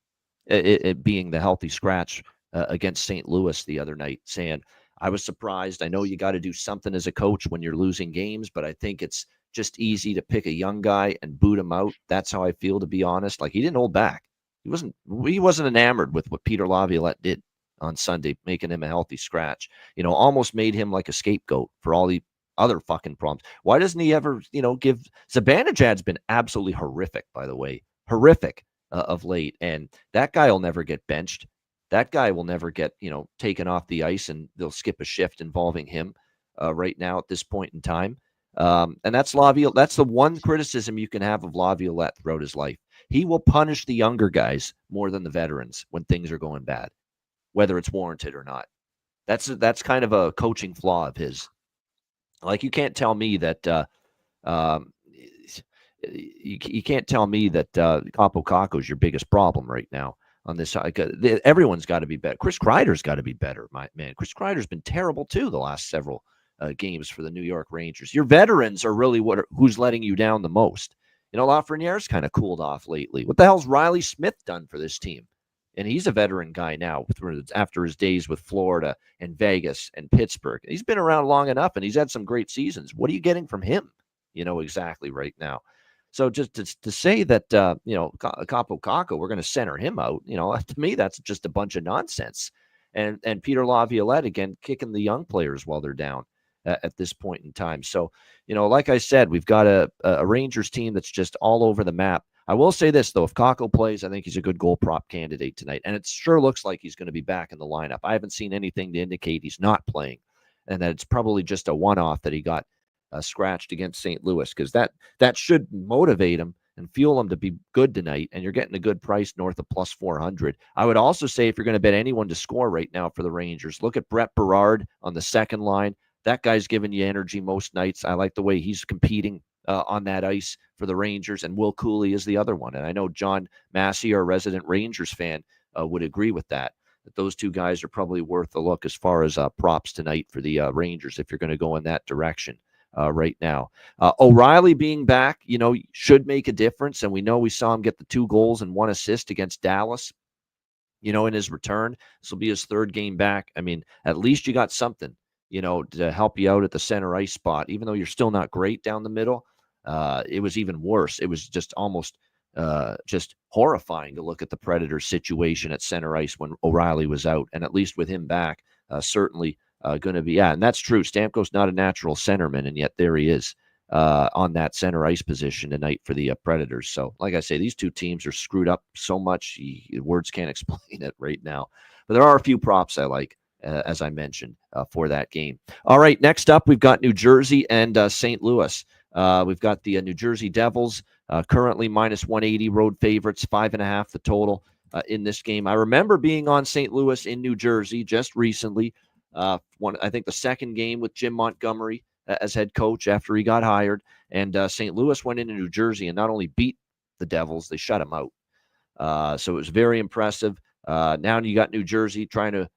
it being the healthy scratch against St. Louis the other night, saying, I was surprised. I know you got to do something as a coach when you're losing games, but I think it's just easy to pick a young guy and boot him out. That's how I feel, to be honest. Like, he didn't hold back. He wasn't enamored with what Peter Laviolette did on Sunday, making him a healthy scratch. Almost made him like a scapegoat for all the other fucking problems. Why doesn't he ever, give Zibanejad's been absolutely horrific, by the way, horrific of late, and that guy will never get benched. That guy will never get, taken off the ice, and they'll skip a shift involving him right now at this point in time. And that's Laviolette. That's the one criticism you can have of Laviolette throughout his life. He will punish the younger guys more than the veterans when things are going bad, whether it's warranted or not. That's kind of a coaching flaw of his. Like, you can't tell me that you can't tell me that Capo Caco is your biggest problem right now on this side. Everyone's got to be better. Chris Kreider's got to be better, my man. Chris Kreider's been terrible too the last several games for the New York Rangers. Your veterans are really who's letting you down the most. Lafreniere's kind of cooled off lately. What the hell's Riley Smith done for this team? And he's a veteran guy now after his days with Florida and Vegas and Pittsburgh. He's been around long enough, and he's had some great seasons. What are you getting from him, exactly right now? So just to say that, Capo Caco, we're going to center him out, to me, that's just a bunch of nonsense. And Peter Laviolette, again, kicking the young players while they're down at this point in time. So, like I said, we've got a Rangers team that's just all over the map. I will say this, though. If Caco plays, I think he's a good goal prop candidate tonight. And it sure looks like he's going to be back in the lineup. I haven't seen anything to indicate he's not playing, and that it's probably just a one-off that he got scratched against St. Louis, because that should motivate him and fuel him to be good tonight. And you're getting a good price north of plus 400. I would also say, if you're going to bet anyone to score right now for the Rangers, look at Brett Berard on the second line. That guy's giving you energy most nights. I like the way he's competing on that ice for the Rangers, and Will Cooley is the other one. And I know John Massey, our resident Rangers fan, would agree with that those two guys are probably worth a look as far as props tonight for the Rangers, if you're going to go in that direction right now. O'Reilly being back, should make a difference. And we saw him get the 2 goals and 1 assist against Dallas, in his return. This will be his 3rd game back. I mean, at least you got something, to help you out at the center ice spot. Even though you're still not great down the middle, it was even worse. It was just almost just horrifying to look at the Predators' situation at center ice when O'Reilly was out. And at least with him back, certainly going to be, and that's true. Stamkos not a natural centerman, and yet there he is on that center ice position tonight for the Predators. So, like I say, these two teams are screwed up so much, words can't explain it right now. But there are a few props I like, as I mentioned, for that game. All right, next up, we've got New Jersey and St. Louis. We've got the New Jersey Devils, currently minus 180 road favorites, 5.5 the total in this game. I remember being on St. Louis in New Jersey just recently. I think the second game with Jim Montgomery as head coach after he got hired. And St. Louis went into New Jersey and not only beat the Devils, they shut them out. So it was very impressive. Now you got New Jersey trying to,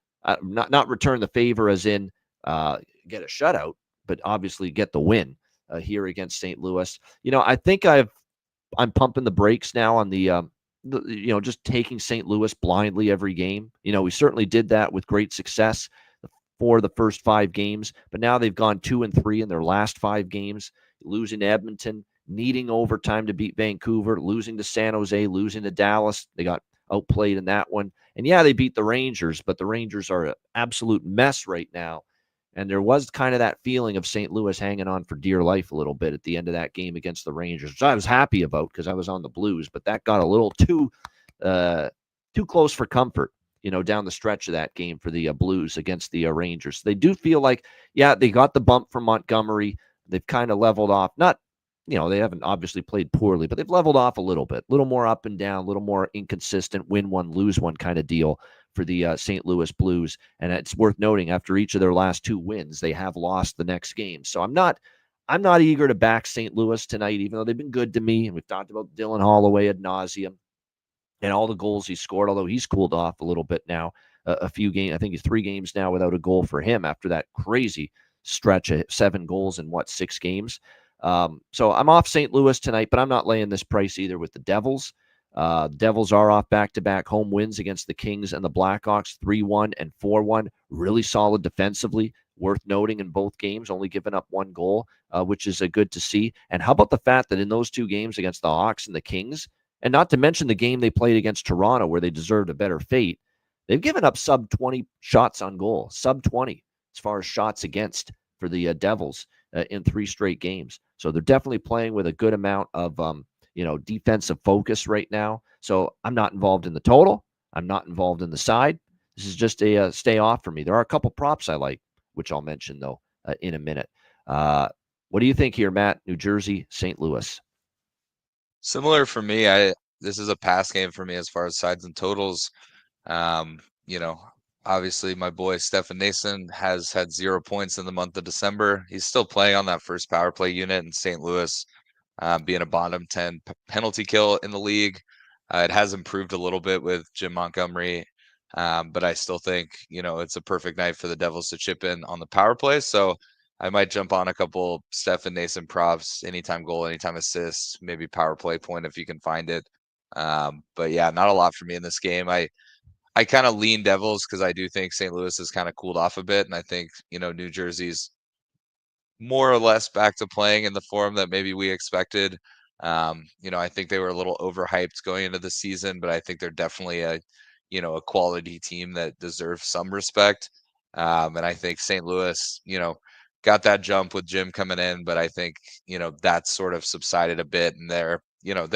not return the favor as in get a shutout, but obviously get the win here against St. Louis. I think I'm pumping the brakes now on the just taking St. Louis blindly every game. We certainly did that with great success for the first 5 games, but now they've gone 2-3 in their last 5 games, losing to Edmonton, needing overtime to beat Vancouver, losing to San Jose, losing to Dallas. They got outplayed in that one. And yeah, they beat the Rangers, but the Rangers are an absolute mess right now. And there was kind of that feeling of St. Louis hanging on for dear life a little bit at the end of that game against the Rangers, which I was happy about because I was on the Blues, but that got a little too close for comfort, down the stretch of that game for the Blues against the Rangers. They do feel like, yeah, they got the bump from Montgomery. They've kind of leveled off. Not, they haven't obviously played poorly, but they've leveled off a little bit, a little more up and down, a little more inconsistent, win one, lose one kind of deal for the St. Louis Blues. And it's worth noting, after each of their last 2 wins, they have lost the next game. So I'm not eager to back St. Louis tonight, even though they've been good to me. And we've talked about Dylan Holloway ad nauseum and all the goals he scored, although he's cooled off a little bit now. A few games, I think he's 3 games now without a goal for him after that crazy stretch of 7 goals in 6 games. So I'm off St. Louis tonight, but I'm not laying this price either with the Devils. Devils are off back-to-back home wins against the Kings and the Blackhawks, 3-1 and 4-1. Really solid defensively, worth noting in both games, only giving up 1 goal, which is good to see. And how about the fact that in those 2 games against the Hawks and the Kings, and not to mention the game they played against Toronto where they deserved a better fate, they've given up sub-20 shots on goal, sub-20 as far as shots against for the Devils in 3 straight games. So they're definitely playing with a good amount of defensive focus right now. So I'm not involved in the total. I'm not involved in the side. This is just a stay off for me. There are a couple props I like, which I'll mention, though, in a minute. What do you think here, Matt? New Jersey, St. Louis. Similar for me. This is a pass game for me as far as sides and totals. Obviously my boy Stefan Nason has had 0 points in the month of December. He's still playing on that first power play unit in St. Louis, being a bottom 10 penalty kill in the league. It has improved a little bit with Jim Montgomery, but I still think, it's a perfect night for the Devils to chip in on the power play. So I might jump on a couple Stefan Nason props, anytime goal, anytime assist, maybe power play point if you can find it. But yeah, not a lot for me in this game. I kind of lean Devils because I do think St. Louis has kind of cooled off a bit. And I think, New Jersey's more or less back to playing in the form that maybe we expected. I think they were a little overhyped going into the season, but I think they're definitely a quality team that deserves some respect. And I think St. Louis, got that jump with Jim coming in, but I think, that's sort of subsided a bit. And they're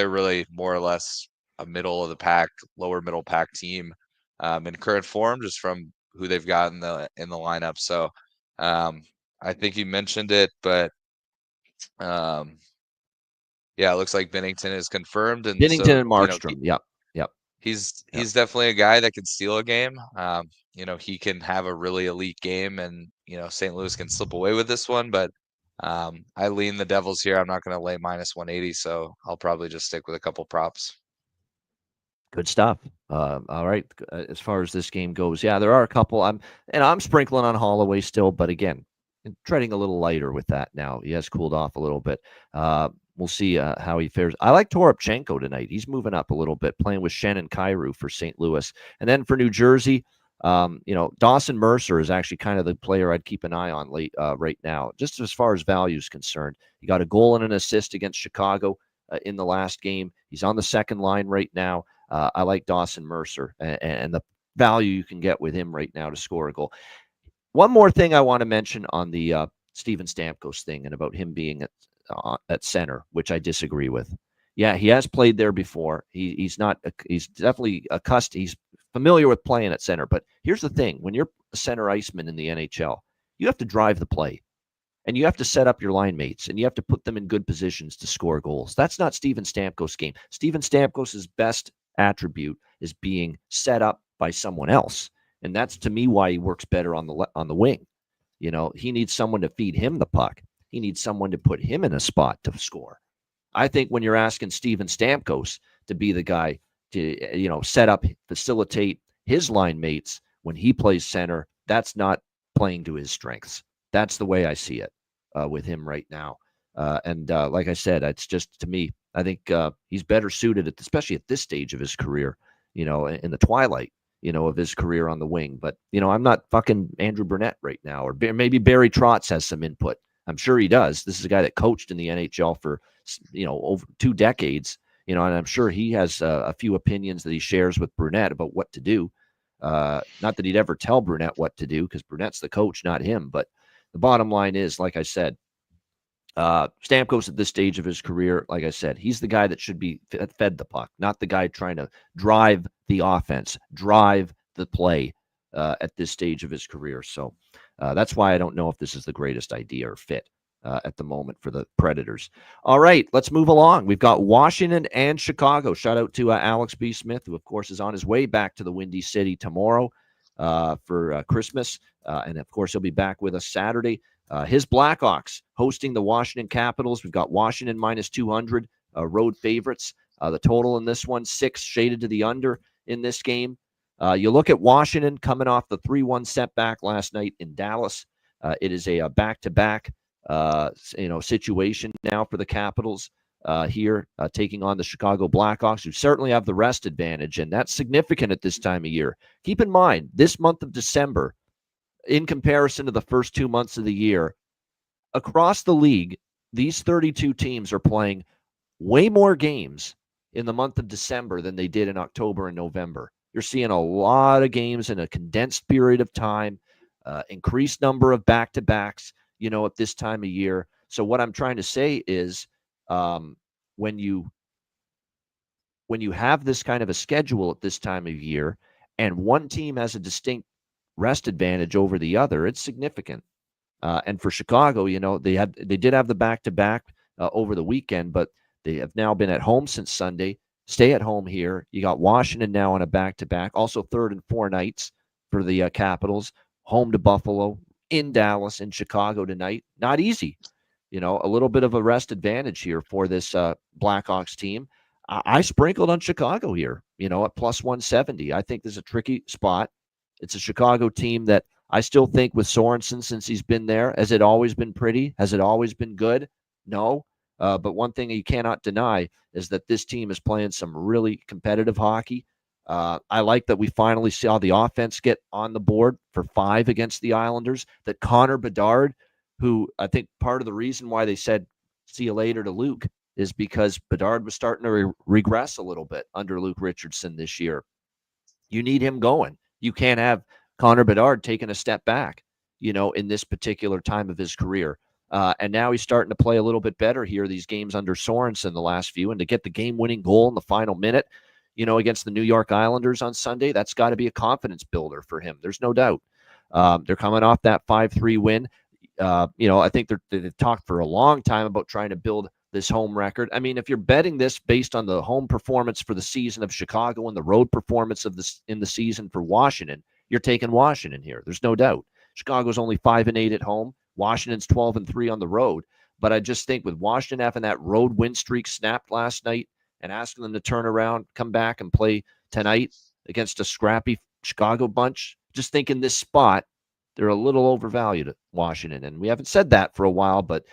really more or less a middle of the pack, lower middle pack team in current form, just from who they've got in the lineup. So I think you mentioned it, but yeah, it looks like Binnington is confirmed, and Binnington so, and Markstrom. Yep. He's definitely a guy that can steal a game. He can have a really elite game, and St. Louis can slip away with this one. But I lean the Devils here. I'm not going to lay -180, so I'll probably just stick with a couple props. Good stuff. All right. As far as this game goes, yeah, there are a couple. I'm sprinkling on Holloway still, but again, treading a little lighter with that now. He has cooled off a little bit. We'll see how he fares. I like Toropchenko tonight. He's moving up a little bit, playing with Shannon Kyrou for St. Louis. And then for New Jersey, Dawson Mercer is actually kind of the player I'd keep an eye on right now, just as far as value is concerned. He got a goal and an assist against Chicago in the last game. He's on the second line right now. I like Dawson Mercer and the value you can get with him right now to score a goal. One more thing I want to mention on the Steven Stamkos thing and about him being at center, which I disagree with. Yeah, he has played there before. He's definitely accustomed. He's familiar with playing at center. But here's the thing. When you're a center iceman in the NHL, you have to drive the play. And you have to set up your line mates, and you have to put them in good positions to score goals. That's not Steven Stamkos' game. Steven Stamkos' best attribute is being set up by someone else. And that's, to me, why he works better on the wing. He needs someone to feed him the puck. He needs someone to put him in a spot to score. I think when you're asking Steven Stamkos to be the guy to, set up, facilitate his line mates when he plays center, that's not playing to his strengths. That's the way I see it with him right now. And like I said, it's just, to me, I think he's better suited, especially at this stage of his career, in the twilight, of his career on the wing. But, I'm not fucking Andrew Burnett right now, or maybe Barry Trotz has some input. I'm sure he does. This is a guy that coached in the NHL for, over 2 decades, and I'm sure he has a few opinions that he shares with Burnett about what to do. Not that he'd ever tell Burnett what to do, because Burnett's the coach, not him. But the bottom line is, like I said, Stamkos at this stage of his career, like I said, he's the guy that should be fed the puck, not the guy trying to drive the offense, drive the play at this stage of his career. So that's why I don't know if this is the greatest idea or fit at the moment for the Predators. All right, let's move along. We've got Washington and Chicago. Shout out to Alex B. Smith, who, of course, is on his way back to the Windy City tomorrow for Christmas. And, of course, he'll be back with us Saturday. His Blackhawks hosting the Washington Capitals. We've got Washington minus 200, road favorites. The total in this one, 6, shaded to the under in this game. You look at Washington coming off the 3-1 setback last night in Dallas. It is a back-to-back situation now for the Capitals here, taking on the Chicago Blackhawks, who certainly have the rest advantage, and that's significant at this time of year. Keep in mind, this month of December, in comparison to the first 2 months of the year, across the league, these 32 teams are playing way more games in the month of December than they did in October and November. You're seeing a lot of games in a condensed period of time, increased number of back-to-backs, at this time of year. So what I'm trying to say is when you have this kind of a schedule at this time of year and one team has a distinct rest advantage over the other, it's significant. And for Chicago, they did have the back-to-back over the weekend, but they have now been at home since Sunday. Stay at home here. You got Washington now on a back-to-back, also 3rd and 4 nights for the Capitals, home to Buffalo, in Dallas, in Chicago tonight. Not easy. A little bit of a rest advantage here for this Blackhawks team. I sprinkled on Chicago here, at plus 170. I think this is a tricky spot. It's a Chicago team that I still think, with Sorensen, since he's been there, has it always been pretty? Has it always been good? No. But one thing you cannot deny is that this team is playing some really competitive hockey. I like that we finally saw the offense get on the board for 5 against the Islanders, that Connor Bedard, who I think part of the reason why they said see you later to Luke is because Bedard was starting to regress a little bit under Luke Richardson this year. You need him going. You can't have Connor Bedard taking a step back, in this particular time of his career. And now he's starting to play a little bit better here, these games under Sorensen, the last few. And to get the game-winning goal in the final minute, against the New York Islanders on Sunday, that's got to be a confidence builder for him. There's no doubt. They're coming off that 5-3 win. I think they've talked for a long time about trying to build this home record. I mean, if you're betting this based on the home performance for the season of Chicago and the road performance of this in the season for Washington, you're taking Washington here. There's no doubt. Chicago's only 5-8 at home. Washington's 12-3 on the road. But I just think with Washington having that road win streak snapped last night and asking them to turn around, come back and play tonight against a scrappy Chicago bunch, just think in this spot, they're a little overvalued at Washington. And we haven't said that for a while, but,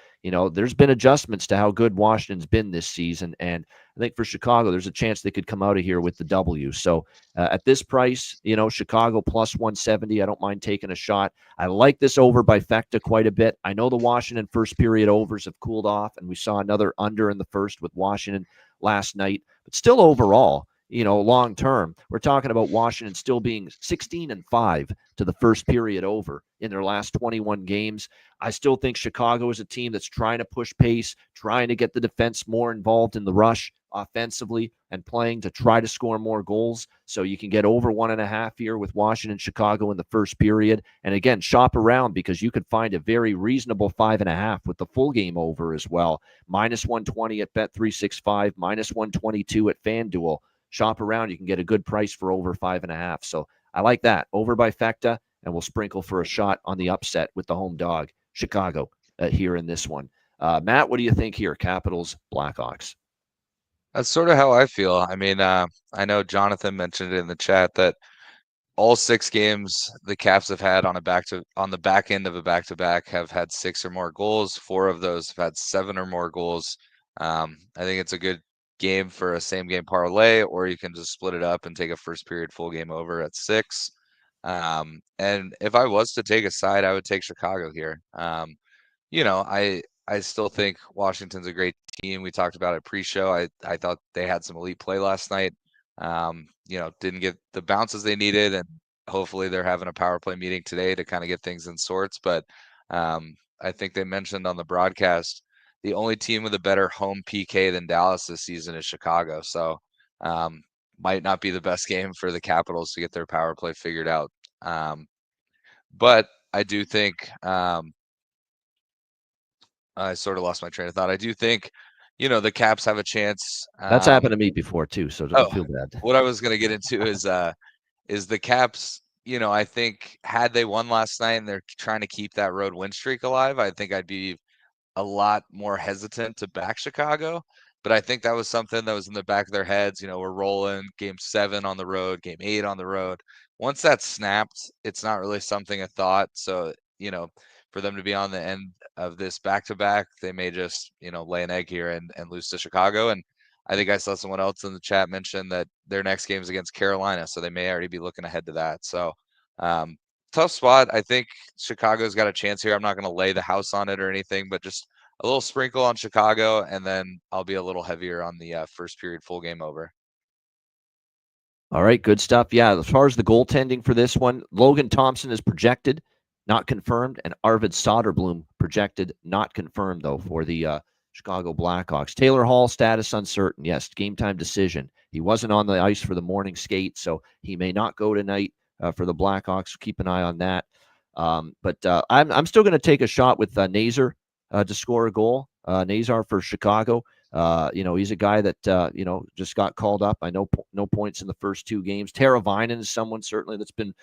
there's been adjustments to how good Washington's been this season. And I think for Chicago, there's a chance they could come out of here with the W. So at this price, Chicago plus 170, I don't mind taking a shot. I like this over by Fecta quite a bit. I know the Washington first period overs have cooled off, and we saw another under in the first with Washington last night. But still overall, long term, we're talking about Washington still being 16-5 to the first period over in their last 21 games. I still think Chicago is a team that's trying to push pace, trying to get the defense more involved in the rush offensively and playing to try to score more goals. So you can get over 1.5 here with Washington, Chicago in the first period. And again, shop around because you could find a very reasonable 5.5 with the full game over as well. Minus 120 at Bet365, minus 122 at FanDuel. Shop around. You can get a good price for over 5.5. So I like that. Over by Fecta, and we'll sprinkle for a shot on the upset with the home dog, Chicago, here in this one. Matt, what do you think here? Capitals, Blackhawks. That's sort of how I feel. I mean, I know Jonathan mentioned it in the chat that all 6 games the Caps have had on the back end of a back-to-back have had 6 or more goals. 4 of those have had 7 or more goals. I think it's a good game for a same game parlay, or you can just split it up and take a first period full game over at 6. And if I was to take a side, I would take Chicago here. I still think Washington's a great team. We talked about it pre-show. I thought they had some elite play last night. Didn't get the bounces they needed, and hopefully they're having a power play meeting today to kind of get things in sorts. But I think they mentioned on the broadcast the only team with a better home PK than Dallas this season is Chicago. So might not be the best game for the Capitals to get their power play figured out. But I do think I sort of lost my train of thought. I do think, the Caps have a chance. That's happened to me before too, so don't feel bad. What I was going to get into is the Caps. I think had they won last night and they're trying to keep that road win streak alive, I think I'd be a lot more hesitant to back Chicago. But I think that was something that was in the back of their heads. We're rolling game 7 on the road, game 8 on the road. Once that's snapped, it's not really something I thought. So, for them to be on the end of this back-to-back, they may just, lay an egg here and lose to Chicago. And I think I saw someone else in the chat mention that their next game is against Carolina, so they may already be looking ahead to that. So, tough spot. I think Chicago's got a chance here. I'm not going to lay the house on it or anything, but just a little sprinkle on Chicago, and then I'll be a little heavier on the first period full game over. All right, good stuff. Yeah, as far as the goaltending for this one, Logan Thompson is projected, not confirmed, and Arvid Soderblom projected, not confirmed, though, for the Chicago Blackhawks. Taylor Hall, status uncertain. Yes, game time decision. He wasn't on the ice for the morning skate, so he may not go tonight for the Blackhawks. Keep an eye on that. But I'm still going to take a shot with Nazar to score a goal. Nazar for Chicago. He's a guy that, just got called up. I know no points in the first 2 games. Tara Vinen is someone certainly that's been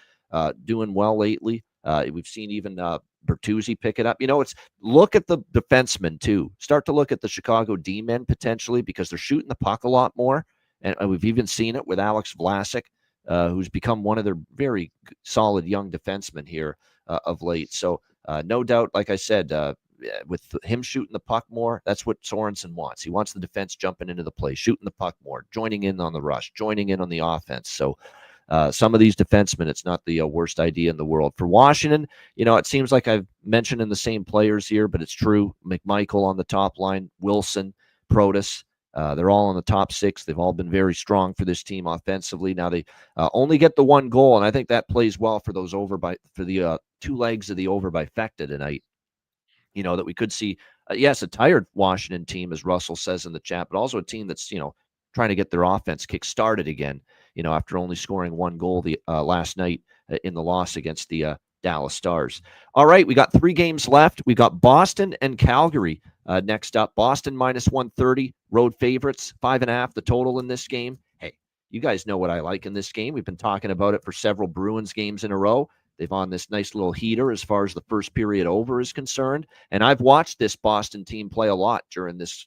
doing well lately. We've seen even Bertuzzi pick it up. It's look at the defensemen too. Start to look at the Chicago D-men potentially because they're shooting the puck a lot more. And we've even seen it with Alex Vlasic, who's become one of their very solid young defensemen here of late. So no doubt, like I said, with him shooting the puck more, that's what Sorensen wants. He wants the defense jumping into the play, shooting the puck more, joining in on the rush, joining in on the offense. So some of these defensemen, it's not the worst idea in the world. For Washington, it seems like I've mentioned in the same players here, but it's true. McMichael on the top line, Wilson, Protas, they're all on the top 6. They've all been very strong for this team offensively. Now they only get the 1 goal, and I think that plays well for those for the 2 legs of the over-by-fecta tonight. That we could see, yes, a tired Washington team, as Russell says in the chat, but also a team that's, trying to get their offense kick-started again, after only scoring 1 goal last night in the loss against the Dallas Stars. All right, we got 3 games left. We got Boston and Calgary next up. Boston minus 130, road favorites, 5.5 the total in this game. Hey, you guys know what I like in this game. We've been talking about it for several Bruins games in a row. They've on this nice little heater as far as the first period over is concerned. And I've watched this Boston team play a lot during this,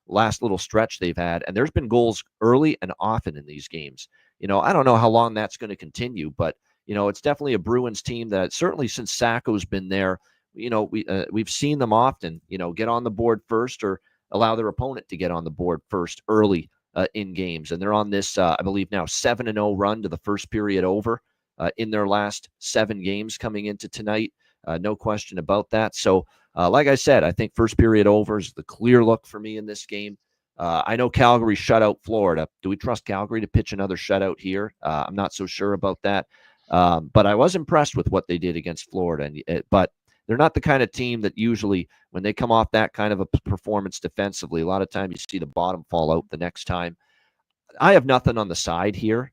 last little stretch they've had. And there's been goals early and often in these games. I don't know how long that's going to continue, but, it's definitely a Bruins team that certainly since Sacco's been there, we've seen them often, get on the board first or allow their opponent to get on the board first early in games. And they're on this, I believe now 7-0 run to the first period over. In their last 7 games coming into tonight. No question about that. So, like I said, I think first period over is the clear look for me in this game. I know Calgary shut out Florida. Do we trust Calgary to pitch another shutout here? I'm not so sure about that. But I was impressed with what they did against Florida. But they're not the kind of team that usually, when they come off that kind of a performance defensively, a lot of times you see the bottom fall out the next time. I have nothing on the side here.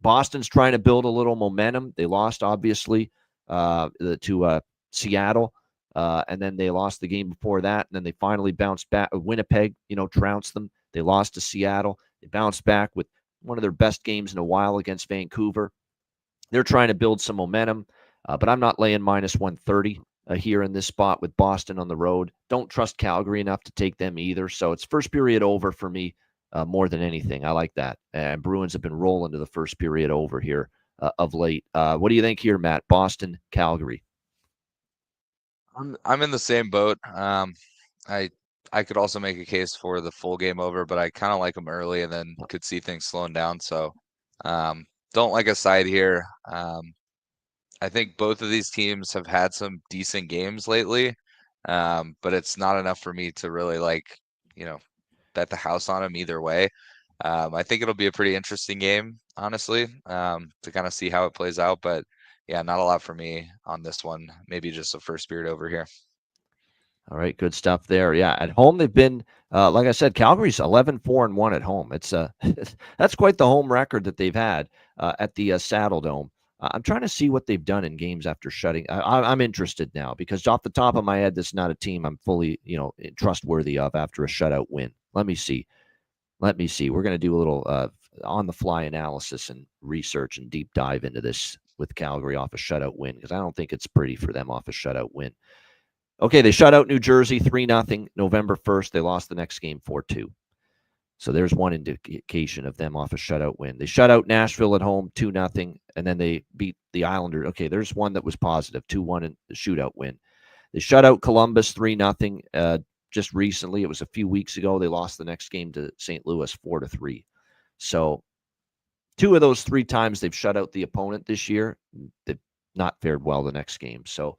Boston's trying to build a little momentum. They lost, obviously, to Seattle, and then they lost the game before that, and then they finally bounced back. Winnipeg, trounced them. They lost to Seattle. They bounced back with one of their best games in a while against Vancouver. They're trying to build some momentum, but I'm not laying minus 130 here in this spot with Boston on the road. Don't trust Calgary enough to take them either, so it's first period over for me. More than anything. I like that. And Bruins have been rolling to the first period over here of late. What do you think here, Matt? Boston, Calgary. I'm in the same boat. I I could also make a case for the full game over, but I kind of like them early and then could see things slowing down. So um, don't like a side here. I think both of these teams have had some decent games lately, but it's not enough for me to really you know, bet the house on them either way. I think it'll be a pretty interesting game, honestly, to kind of see how it plays out. But yeah, not a lot for me on this one. Maybe just a first period over here. All right, good stuff there. Yeah, at home they've been, like I said, Calgary's 11-4-1 at home. It's that's quite the home record that they've had at the Saddle Dome. I'm trying to see what they've done in games after shutting. I'm interested now because off the top of my head, this is not a team I'm fully, trustworthy of after a shutout win. Let me see. We're going to do a little on-the-fly analysis and research and deep dive into this with Calgary off a shutout win because I don't think it's pretty for them off a shutout win. Okay, they shut out New Jersey 3-0 November 1st. They lost the next game 4-2. So there's one indication of them off a shutout win. They shut out Nashville at home 2-0, and then they beat the Islanders. Okay, there's one that was positive, 2-1 in the shootout win. They shut out Columbus 3-0 just recently. It was a few weeks ago. They lost the next game to St. Louis 4-3. So 2 of those 3 times they've shut out the opponent this year, they've not fared well the next game. So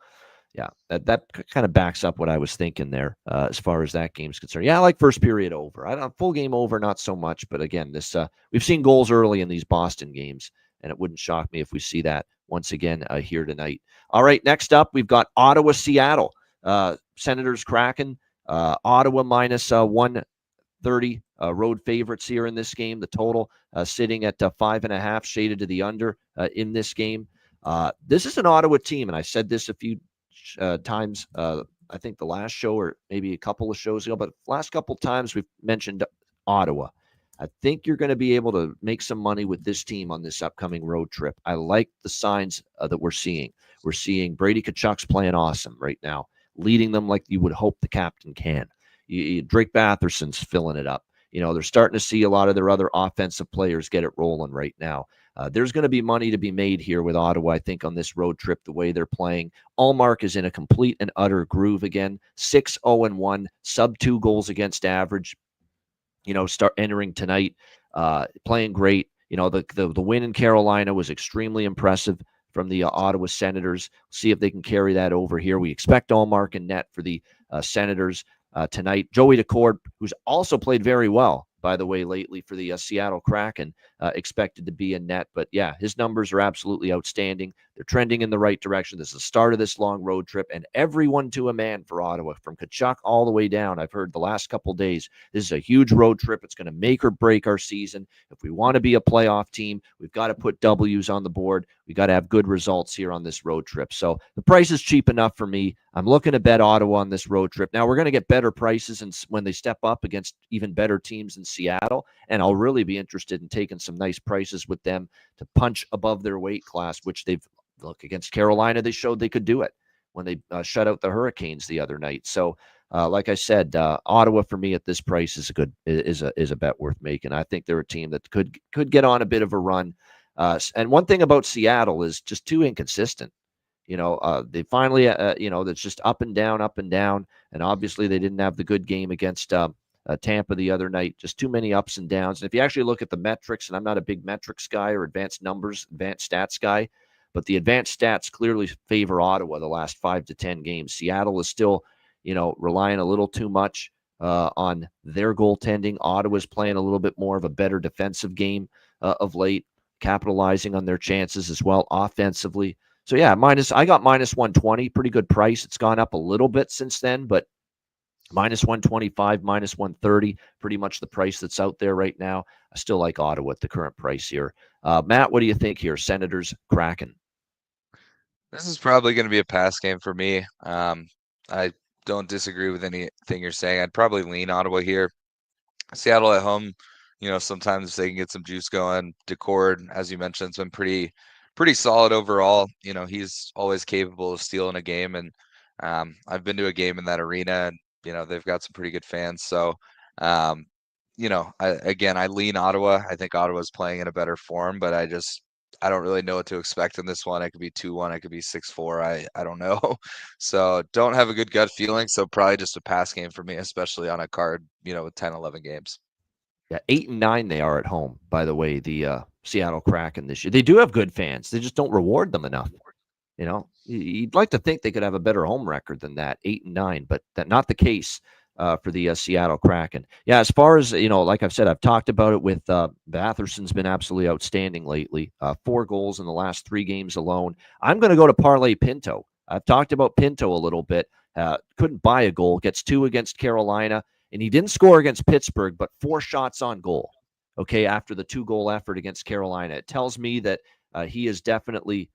yeah, that kind of backs up what I was thinking there as far as that game's concerned. Yeah, I like first period over. I don't full game over, not so much. But again, this we've seen goals early in these Boston games, and it wouldn't shock me if we see that once again here tonight. All right, next up we've got Ottawa, Seattle. Senators Kraken. Ottawa minus 130 road favorites here in this game. The total sitting at 5.5, shaded to the under in this game. This is an Ottawa team, and I said this a few times, I think the last show or maybe a couple of shows ago, but last couple of times we've mentioned Ottawa. I think you're going to be able to make some money with this team on this upcoming road trip. I like the signs that we're seeing. We're seeing Brady Tkachuk's playing awesome right now, leading them like you would hope the captain can. Drake Batherson's filling it up. They're starting to see a lot of their other offensive players get it rolling right now. There's going to be money to be made here with Ottawa, I think, on this road trip, the way they're playing. Allmark is in a complete and utter groove again. 6-0-1, sub 2 goals against average. Start entering tonight, playing great. The win in Carolina was extremely impressive from the Ottawa Senators. See if they can carry that over here. We expect Allmark and net for the Senators tonight. Joey Decord, who's also played very well, by the way, lately for the Seattle Kraken, expected to be in net. But yeah, his numbers are absolutely outstanding. They're trending in the right direction. This is the start of this long road trip, and everyone to a man for Ottawa, from Tkachuk all the way down. I've heard the last couple of days, this is a huge road trip. It's going to make or break our season. If we want to be a playoff team, we've got to put W's on the board. We got to have good results here on this road trip. So the price is cheap enough for me. I'm looking to bet Ottawa on this road trip. Now, we're going to get better prices when they step up against even better teams in Seattle, and I'll really be interested in taking some nice prices with them to punch above their weight class, which they've, look, against Carolina, they showed they could do it when they shut out the Hurricanes the other night. So, like I said, Ottawa for me at this price is a bet worth making. I think they're a team that could get on a bit of a run. And one thing about Seattle is just too inconsistent. They finally, that's just up and down. And obviously they didn't have the good game against Tampa the other night. Just too many ups and downs. And if you actually look at the metrics, and I'm not a big metrics guy or advanced stats guy, but the advanced stats clearly favor Ottawa the last 5 to 10 games. Seattle is still, relying a little too much on their goaltending. Ottawa's playing a little bit more of a better defensive game of late, capitalizing on their chances as well offensively. So yeah, I got minus 120, pretty good price. It's gone up a little bit since then, but minus 125, minus 130, pretty much the price that's out there right now. I still like Ottawa at the current price here. Matt, what do you think here? Senators, Kraken. This is probably going to be a pass game for me. I don't disagree with anything you're saying. I'd probably lean Ottawa here. Seattle at home, sometimes they can get some juice going. Decord, as you mentioned, has been pretty solid overall. He's always capable of stealing a game, and I've been to a game in that arena, and they've got some pretty good fans. So, I lean Ottawa. I think Ottawa's playing in a better form, but I don't really know what to expect in this one. I could be 2-1, I could be 6-4. I don't know. So don't have a good gut feeling. So probably just a pass game for me, especially on a card, with 10, 11 games. Yeah, 8-9 they are at home, by the way, the Seattle Kraken this year. They do have good fans. They just don't reward them enough. You'd like to think they could have a better home record than that, 8-9, but that's not the case for the Seattle Kraken. Yeah, as far as, like I've said, I've talked about it with Batherson's been absolutely outstanding lately. 4 goals in the last 3 games alone. I'm going to go to parlay Pinto. I've talked about Pinto a little bit. Couldn't buy a goal, gets 2 against Carolina, and he didn't score against Pittsburgh, but 4 shots on goal, okay, after the 2-goal effort against Carolina. It tells me that he is definitely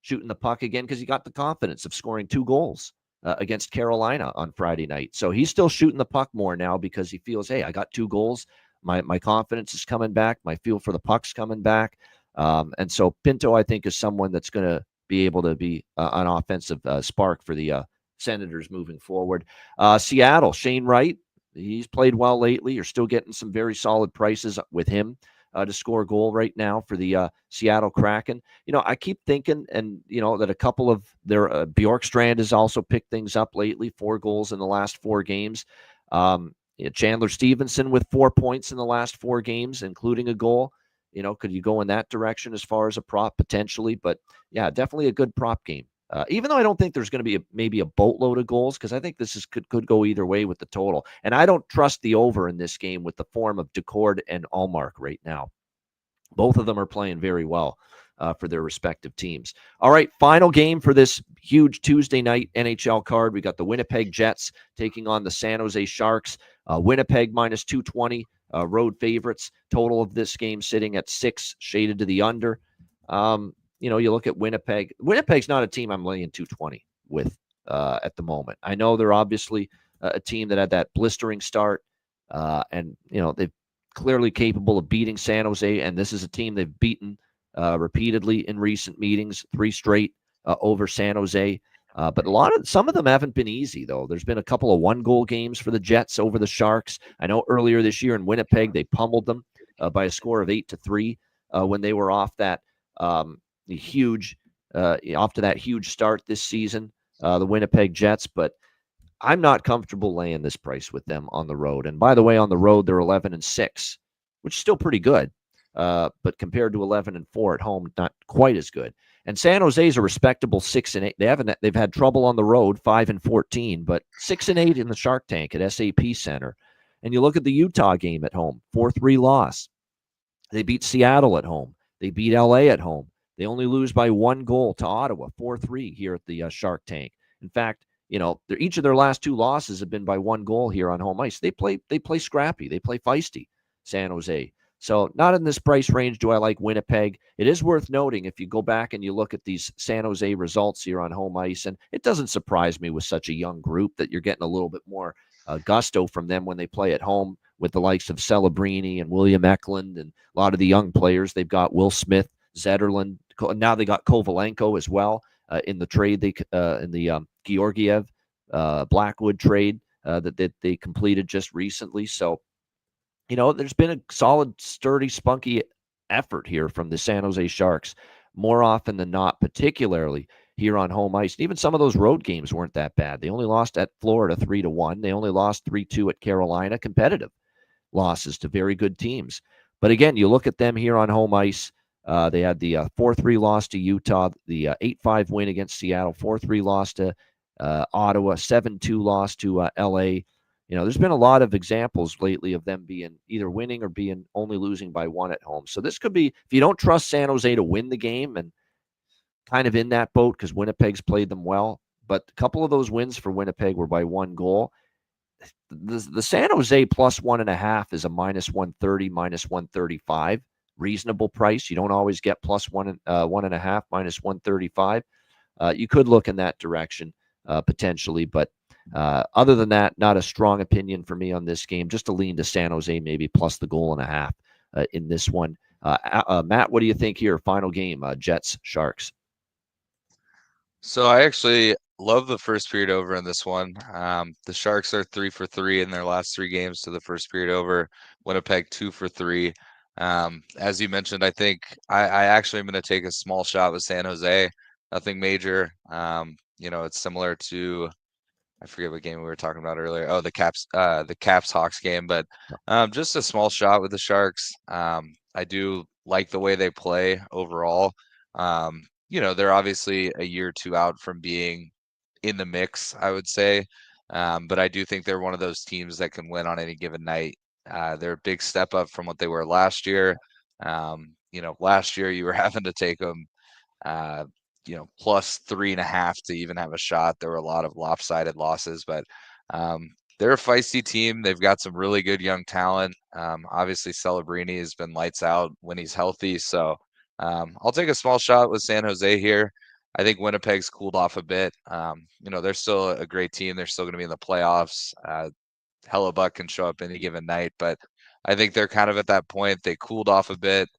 shooting the puck again because he got the confidence of scoring 2 goals against Carolina on Friday night. So he's still shooting the puck more now because he feels, hey, I got 2 goals. My confidence is coming back. My feel for the puck's coming back. And so Pinto, I think, is someone that's going to be able to be an offensive spark for the Senators moving forward. Seattle, Shane Wright, he's played well lately. You're still getting some very solid prices with him to score a goal right now for the Seattle Kraken. I keep thinking, and that a couple of their Bjorkstrand has also picked things up lately. 4 goals in the last 4 games. Chandler Stevenson with 4 points in the last 4 games, including a goal. Could you go in that direction as far as a prop potentially? But yeah, definitely a good prop game. Even though I don't think there's going to be maybe a boatload of goals, because I think this could go either way with the total. And I don't trust the over in this game with the form of Decord and Allmark right now. Both of them are playing very well for their respective teams. All right, final game for this huge Tuesday night NHL card. We got the Winnipeg Jets taking on the San Jose Sharks. Winnipeg minus 220, road favorites. Total of this game sitting at 6, shaded to the under. You look at Winnipeg. Winnipeg's not a team I'm laying 220 with at the moment. I know they're obviously a team that had that blistering start, and they've clearly capable of beating San Jose, and this is a team they've beaten repeatedly in recent meetings, 3 straight over San Jose. But some of them haven't been easy, though. There's been a couple of 1-goal games for the Jets over the Sharks. I know earlier this year in Winnipeg, they pummeled them by a score of 8-3 when they were off that huge start this season, the Winnipeg Jets. But I'm not comfortable laying this price with them on the road. And by the way, on the road, they're 11-6, which is still pretty good. But compared to 11-4 at home, not quite as good. And San Jose is a respectable 6-8. They've had trouble on the road, 5-14, but 6-8 in the Shark Tank at SAP Center. And you look at the Utah game at home, 4-3 loss. They beat Seattle at home. They beat LA at home. They only lose by 1 goal to Ottawa, 4-3 here at the Shark Tank. In fact, each of their last 2 losses have been by 1 goal here on home ice. They play scrappy. They play feisty, San Jose. So not in this price range do I like Winnipeg. It is worth noting if you go back and you look at these San Jose results here on home ice, and it doesn't surprise me with such a young group that you're getting a little bit more gusto from them when they play at home with the likes of Celebrini and William Eklund and a lot of the young players. They've got Will Smith, Zetterlund. Now they got Kovalenko as well in the trade in the Georgiev Blackwood trade that they completed just recently. So there's been a solid, sturdy, spunky effort here from the San Jose Sharks more often than not, particularly here on home ice. And even some of those road games weren't that bad. They only lost at Florida 3-1. They only lost 3-2 at Carolina. Competitive losses to very good teams. But again, you look at them here on home ice. They had the 4-3 loss to Utah, the 8-5 win against Seattle, 4-3 loss to Ottawa, 7-2 loss to LA. There's been a lot of examples lately of them being either winning or being only losing by 1 at home. So this could be, if you don't trust San Jose to win the game, and kind of in that boat because Winnipeg's played them well, but a couple of those wins for Winnipeg were by 1 goal. The San Jose plus 1.5 is a -130, -135. Reasonable price. You don't always get plus 1.5, -135. You could look in that direction potentially, but other than that, not a strong opinion for me on this game. Just a lean to San Jose, maybe plus the 1.5 in this one. Matt, what do you think here? Final game, Jets, Sharks. So I actually love the first period over in this one. The Sharks are 3 for 3 in their last 3 games to the first period over. Winnipeg 2 for 3. As you mentioned, I think I actually am going to take a small shot with San Jose. Nothing major. It's similar to, I forget what game we were talking about earlier. Oh, the Caps Hawks game, but just a small shot with the Sharks. I do like the way they play overall. They're obviously a year or two out from being in the mix, I would say. But I do think they're one of those teams that can win on any given night. They're a big step up from what they were last year. Last year you were having to take them, plus 3.5 to even have a shot. There were a lot of lopsided losses, but they're a feisty team. They've got some really good young talent. Obviously, Celebrini has been lights out when he's healthy. So I'll take a small shot with San Jose here. I think Winnipeg's cooled off a bit. They're still a great team. They're still going to be in the playoffs. Hellebuck can show up any given night, but I think they're kind of at that point. They cooled off a bit.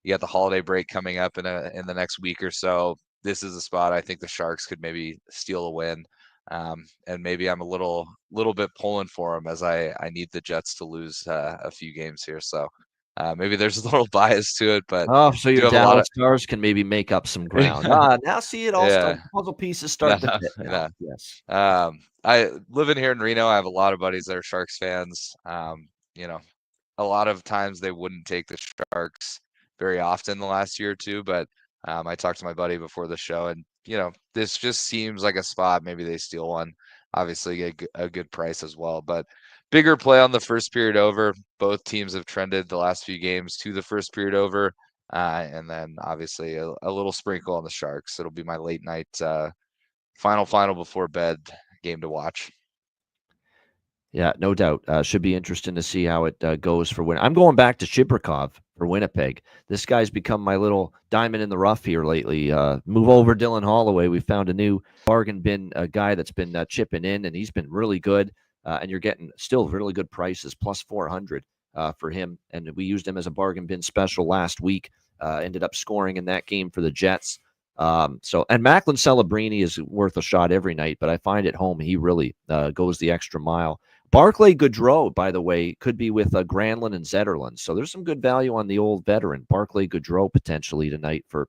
You got the holiday break coming up in the next week or so. This is a spot I think the Sharks could maybe steal a win. And maybe I'm a little bit pulling for them as I need the Jets to lose a few games here. So maybe there's a little bias to it, but so your Dallas Stars can maybe make up some ground. Now see it all. Yeah. Puzzle pieces start to fit. Yeah. Yes. I living here in Reno. I have a lot of buddies that are Sharks fans. A lot of times they wouldn't take the Sharks very often the last year or two, but I talked to my buddy before the show, and this just seems like a spot. Maybe they steal one. Obviously, get a good price as well. But bigger play on the first period over. Both teams have trended the last few games to the first period over, and then obviously a little sprinkle on the Sharks. It'll be my late night final before bed game to watch. Yeah, no doubt. Should be interesting to see how it goes for Winnipeg. I'm going back to Shibrikov for Winnipeg. This guy's become my little diamond in the rough here lately. Move over Dylan Holloway. We found a new bargain bin guy that's been chipping in, and he's been really good. And you're getting still really good prices, plus 400 for him. And we used him as a bargain bin special last week. Ended up scoring in that game for the Jets. And Macklin Celebrini is worth a shot every night, but I find at home he really goes the extra mile. Barclay Goodrow, by the way, could be with Granlund and Zetterlund. So there's some good value on the old veteran. Barclay Goodrow potentially tonight for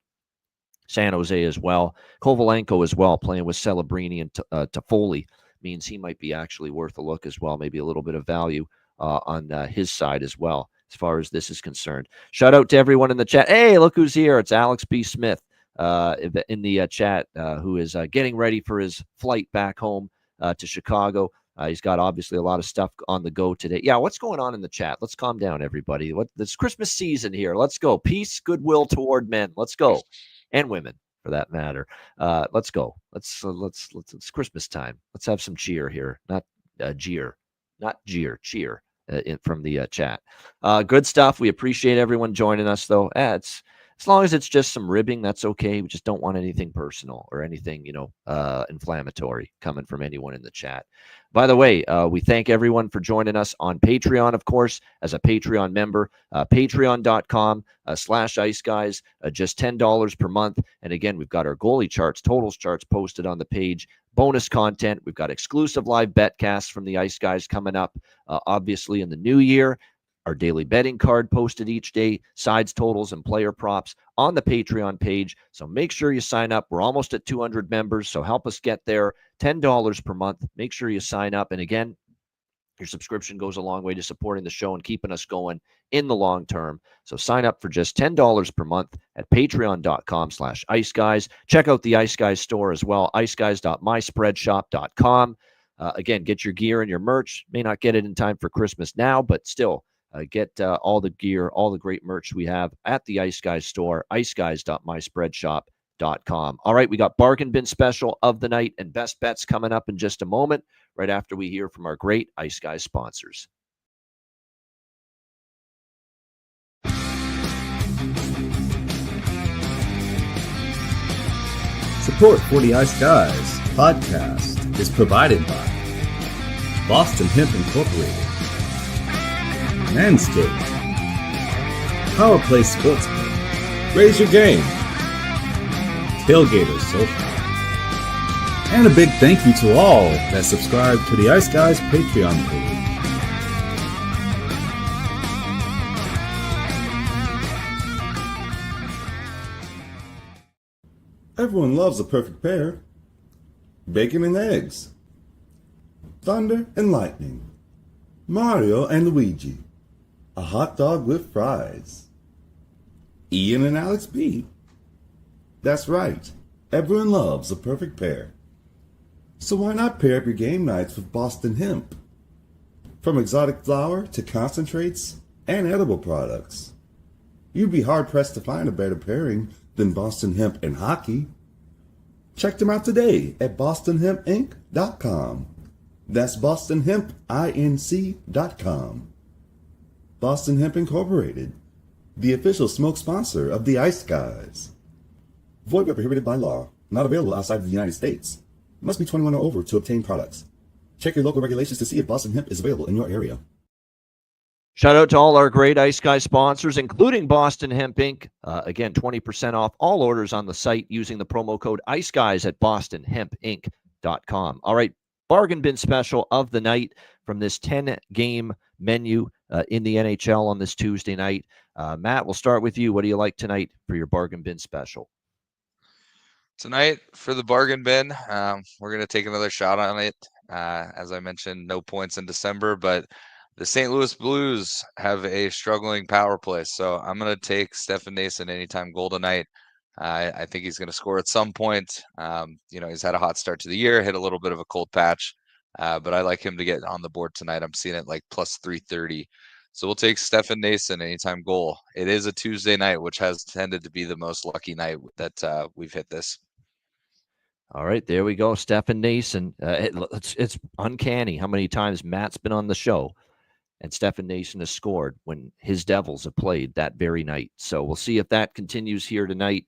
San Jose as well. Kovalenko as well, playing with Celebrini and Toffoli, means he might be actually worth a look as well. Maybe a little bit of value on his side as well, as far as this is concerned. Shout out to everyone in the chat. Hey, look who's here. It's Alex B. Smith in the chat, who is getting ready for his flight back home to Chicago. He's got obviously a lot of stuff on the go today. Yeah, what's going on in the chat? Let's calm down, everybody. This Christmas season here. Let's go. Peace, goodwill toward men. Let's go, and women for that matter. Let's go. Let's it's Christmas time. Let's have some cheer here, not cheer from the chat. Good stuff. We appreciate everyone joining us, though. As long as it's just some ribbing, that's okay. We just don't want anything personal or anything, inflammatory coming from anyone in the chat. By the way, we thank everyone for joining us on Patreon, of course, as a Patreon member. Patreon.com/IceGuys, just $10 per month. And again, we've got our goalie charts, totals charts posted on the page. Bonus content. We've got exclusive live betcasts from the Ice Guys coming up, obviously, in the new year. Our daily betting card posted each day, sides, totals, and player props on the Patreon page. So make sure you sign up. We're almost at 200 members, so help us get there. $10 per month. Make sure you sign up. And again, your subscription goes a long way to supporting the show and keeping us going in the long term. So sign up for just $10 per month at patreon.com/IceGuys. Check out the Ice Guys store as well, iceguys.myspreadshop.com. Again, get your gear and your merch. May not get it in time for Christmas now, but still, get all the gear, all the great merch we have at the Ice Guys store, iceguys.myspreadshop.com. All right, we got Bargain Bin Special of the night and Best Bets coming up in just a moment, right after we hear from our great Ice Guys sponsors. Support for the Ice Guys podcast is provided by Boston Hemp Incorporated, Manscaped, Power Play Sportsbook, Raise Your Game, Tailgaters Sofa, and a big thank you to all that subscribe to the Ice Guys Patreon page. Everyone loves a perfect pair. Bacon and eggs. Thunder and lightning. Mario and Luigi. A hot dog with fries. Ian and Alex B. That's right. Everyone loves a perfect pair. So why not pair up your game nights with Boston Hemp? From exotic flower to concentrates and edible products. You'd be hard-pressed to find a better pairing than Boston Hemp and hockey. Check them out today at bostonhempinc.com. That's bostonhempinc.com. Boston Hemp Incorporated, the official smoke sponsor of the Ice Guys. Void where prohibited by law. Not available outside of the United States. Must be 21 or over to obtain products. Check your local regulations to see if Boston Hemp is available in your area. Shout out to all our great Ice Guy sponsors, including Boston Hemp Inc. Again, 20% off all orders on the site using the promo code Ice Guys at bostonhempinc.com. All right, bargain bin special of the night from this 10-game menu in the NHL on this Tuesday night. Matt, we'll start with you. What do you like tonight for your bargain bin special? Tonight for the bargain bin, we're going to take another shot on it. As I mentioned, no points in December, but the St. Louis Blues have a struggling power play. So I'm going to take Stefan Nason anytime goal tonight. I think he's going to score at some point. He's had a hot start to the year, hit a little bit of a cold patch, but I like him to get on the board tonight. I'm seeing it like plus 330. So we'll take Stefan Nason anytime goal. It is a Tuesday night, which has tended to be the most lucky night that we've hit this. All right, there we go. Stefan Nason. It's uncanny how many times Matt's been on the show and Stefan Nason has scored when his Devils have played that very night. So we'll see if that continues here tonight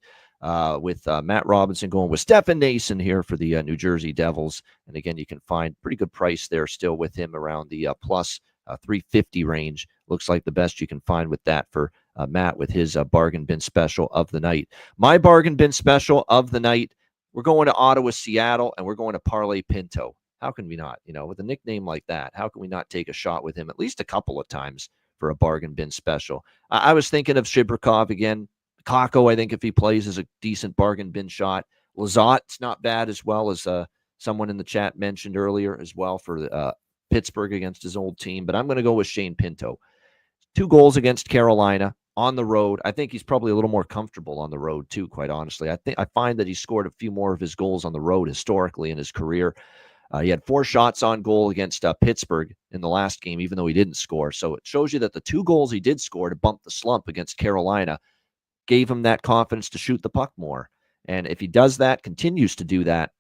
with Matt Robinson going with Stefan Nason here for the New Jersey Devils. And again, you can find pretty good price there still with him around the plus 350 range. Looks like the best you can find with that for Matt with his bargain bin special of the night. My bargain bin special of the night, we're going to Ottawa, Seattle, and we're going to parlay Pinto. How can we not? With a nickname like that, how can we not take a shot with him at least a couple of times for a bargain bin special? I was thinking of Shibrikov again. Kakko, I think if he plays, is a decent bargain bin shot. Lazat's not bad as well, as someone in the chat mentioned earlier as well for Pittsburgh against his old team. But I'm going to go with Shane Pinto. 2 goals against Carolina on the road. I think he's probably a little more comfortable on the road too, quite honestly. I find that he scored a few more of his goals on the road historically in his career. He had 4 shots on goal against Pittsburgh in the last game, even though he didn't score. So it shows you that the 2 goals he did score to bump the slump against Carolina gave him that confidence to shoot the puck more. And if he does that, continues to do that,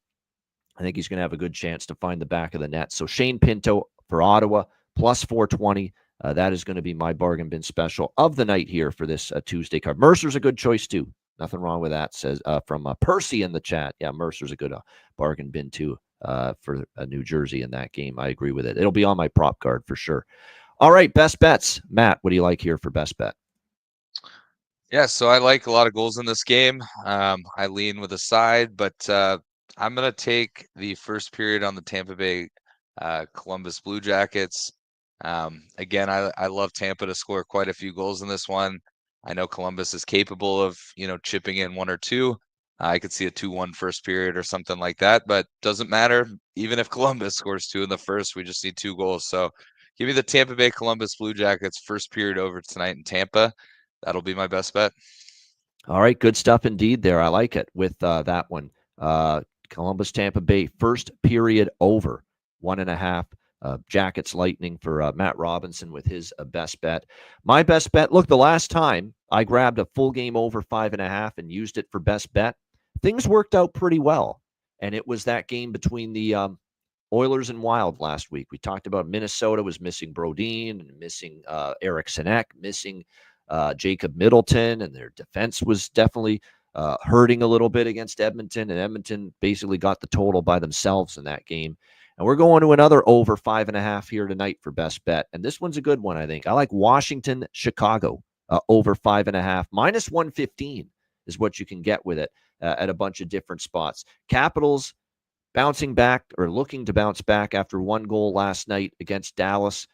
I think he's going to have a good chance to find the back of the net. So Shane Pinto for Ottawa, plus 420. That is going to be my bargain bin special of the night here for this Tuesday card. Mercer's a good choice too. Nothing wrong with that, says from Percy in the chat. Yeah, Mercer's a good bargain bin too. For New Jersey in that game. I agree with it. It'll be on my prop card for sure. All right, best bets. Matt, what do you like here for best bet? Yeah, so I like a lot of goals in this game. I lean with a side, but I'm going to take the first period on the Tampa Bay Columbus Blue Jackets. Again, I love Tampa to score quite a few goals in this one. I know Columbus is capable of, chipping in 1 or 2. I could see a 2-1 first period or something like that, but doesn't matter. Even if Columbus scores 2 in the first, we just need 2 goals. So give me the Tampa Bay Columbus Blue Jackets first period over tonight in Tampa. That'll be my best bet. All right, good stuff indeed there. I like it with that one. Columbus, Tampa Bay, first period over 1.5. Jackets Lightning for Matt Robinson with his best bet. My best bet, look, the last time I grabbed a full game over 5.5 and used it for best bet, things worked out pretty well. And it was that game between the Oilers and Wild last week. We talked about Minnesota was missing Brodin and missing Eric Sinek, missing Jacob Middleton, and their defense was definitely hurting a little bit against Edmonton, and Edmonton basically got the total by themselves in that game. And we're going to another over 5.5 here tonight for best bet. And this one's a good one, I think. I like Washington, Chicago, over 5.5. Minus 115 is what you can get with it at a bunch of different spots. Capitals bouncing back or looking to bounce back after 1 goal last night against Dallas.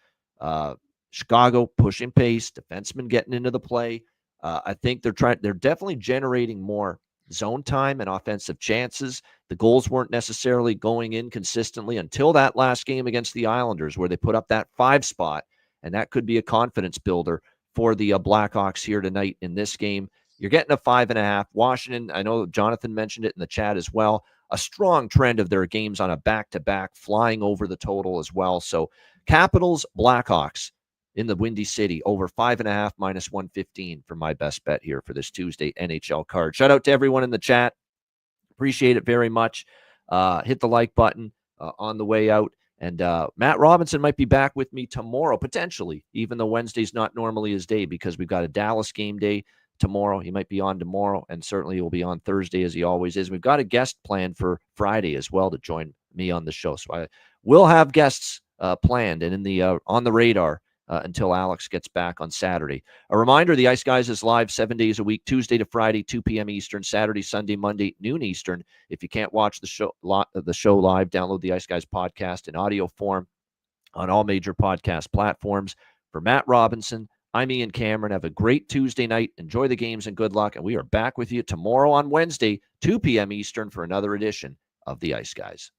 Chicago pushing pace, defensemen getting into the play. I think they're definitely generating more zone time and offensive chances. The goals weren't necessarily going in consistently until that last game against the Islanders, where they put up that 5 spot, and that could be a confidence builder for the Blackhawks here tonight in this game. You're getting a 5.5. Washington, I know Jonathan mentioned it in the chat as well, a strong trend of their games on a back-to-back, flying over the total as well. So Capitals, Blackhawks in the Windy City, over 5.5 minus 115 for my best bet here for this Tuesday NHL card. Shout out to everyone in the chat. Appreciate it very much. Hit the like button on the way out. And Matt Robinson might be back with me tomorrow, potentially, even though Wednesday's not normally his day, because we've got a Dallas game day tomorrow. He might be on tomorrow, and certainly he will be on Thursday, as he always is. We've got a guest planned for Friday as well to join me on the show. So I will have guests planned and in the on the radar until Alex gets back on Saturday. A reminder, the Ice Guys is live 7 days a week, Tuesday to Friday, 2 p.m. Eastern, Saturday, Sunday, Monday, noon Eastern. If you can't watch the show live, download the Ice Guys podcast in audio form on all major podcast platforms. For Matt Robinson, I'm Ian Cameron. Have a great Tuesday night. Enjoy the games and good luck. And we are back with you tomorrow on Wednesday, 2 p.m. Eastern for another edition of the Ice Guys.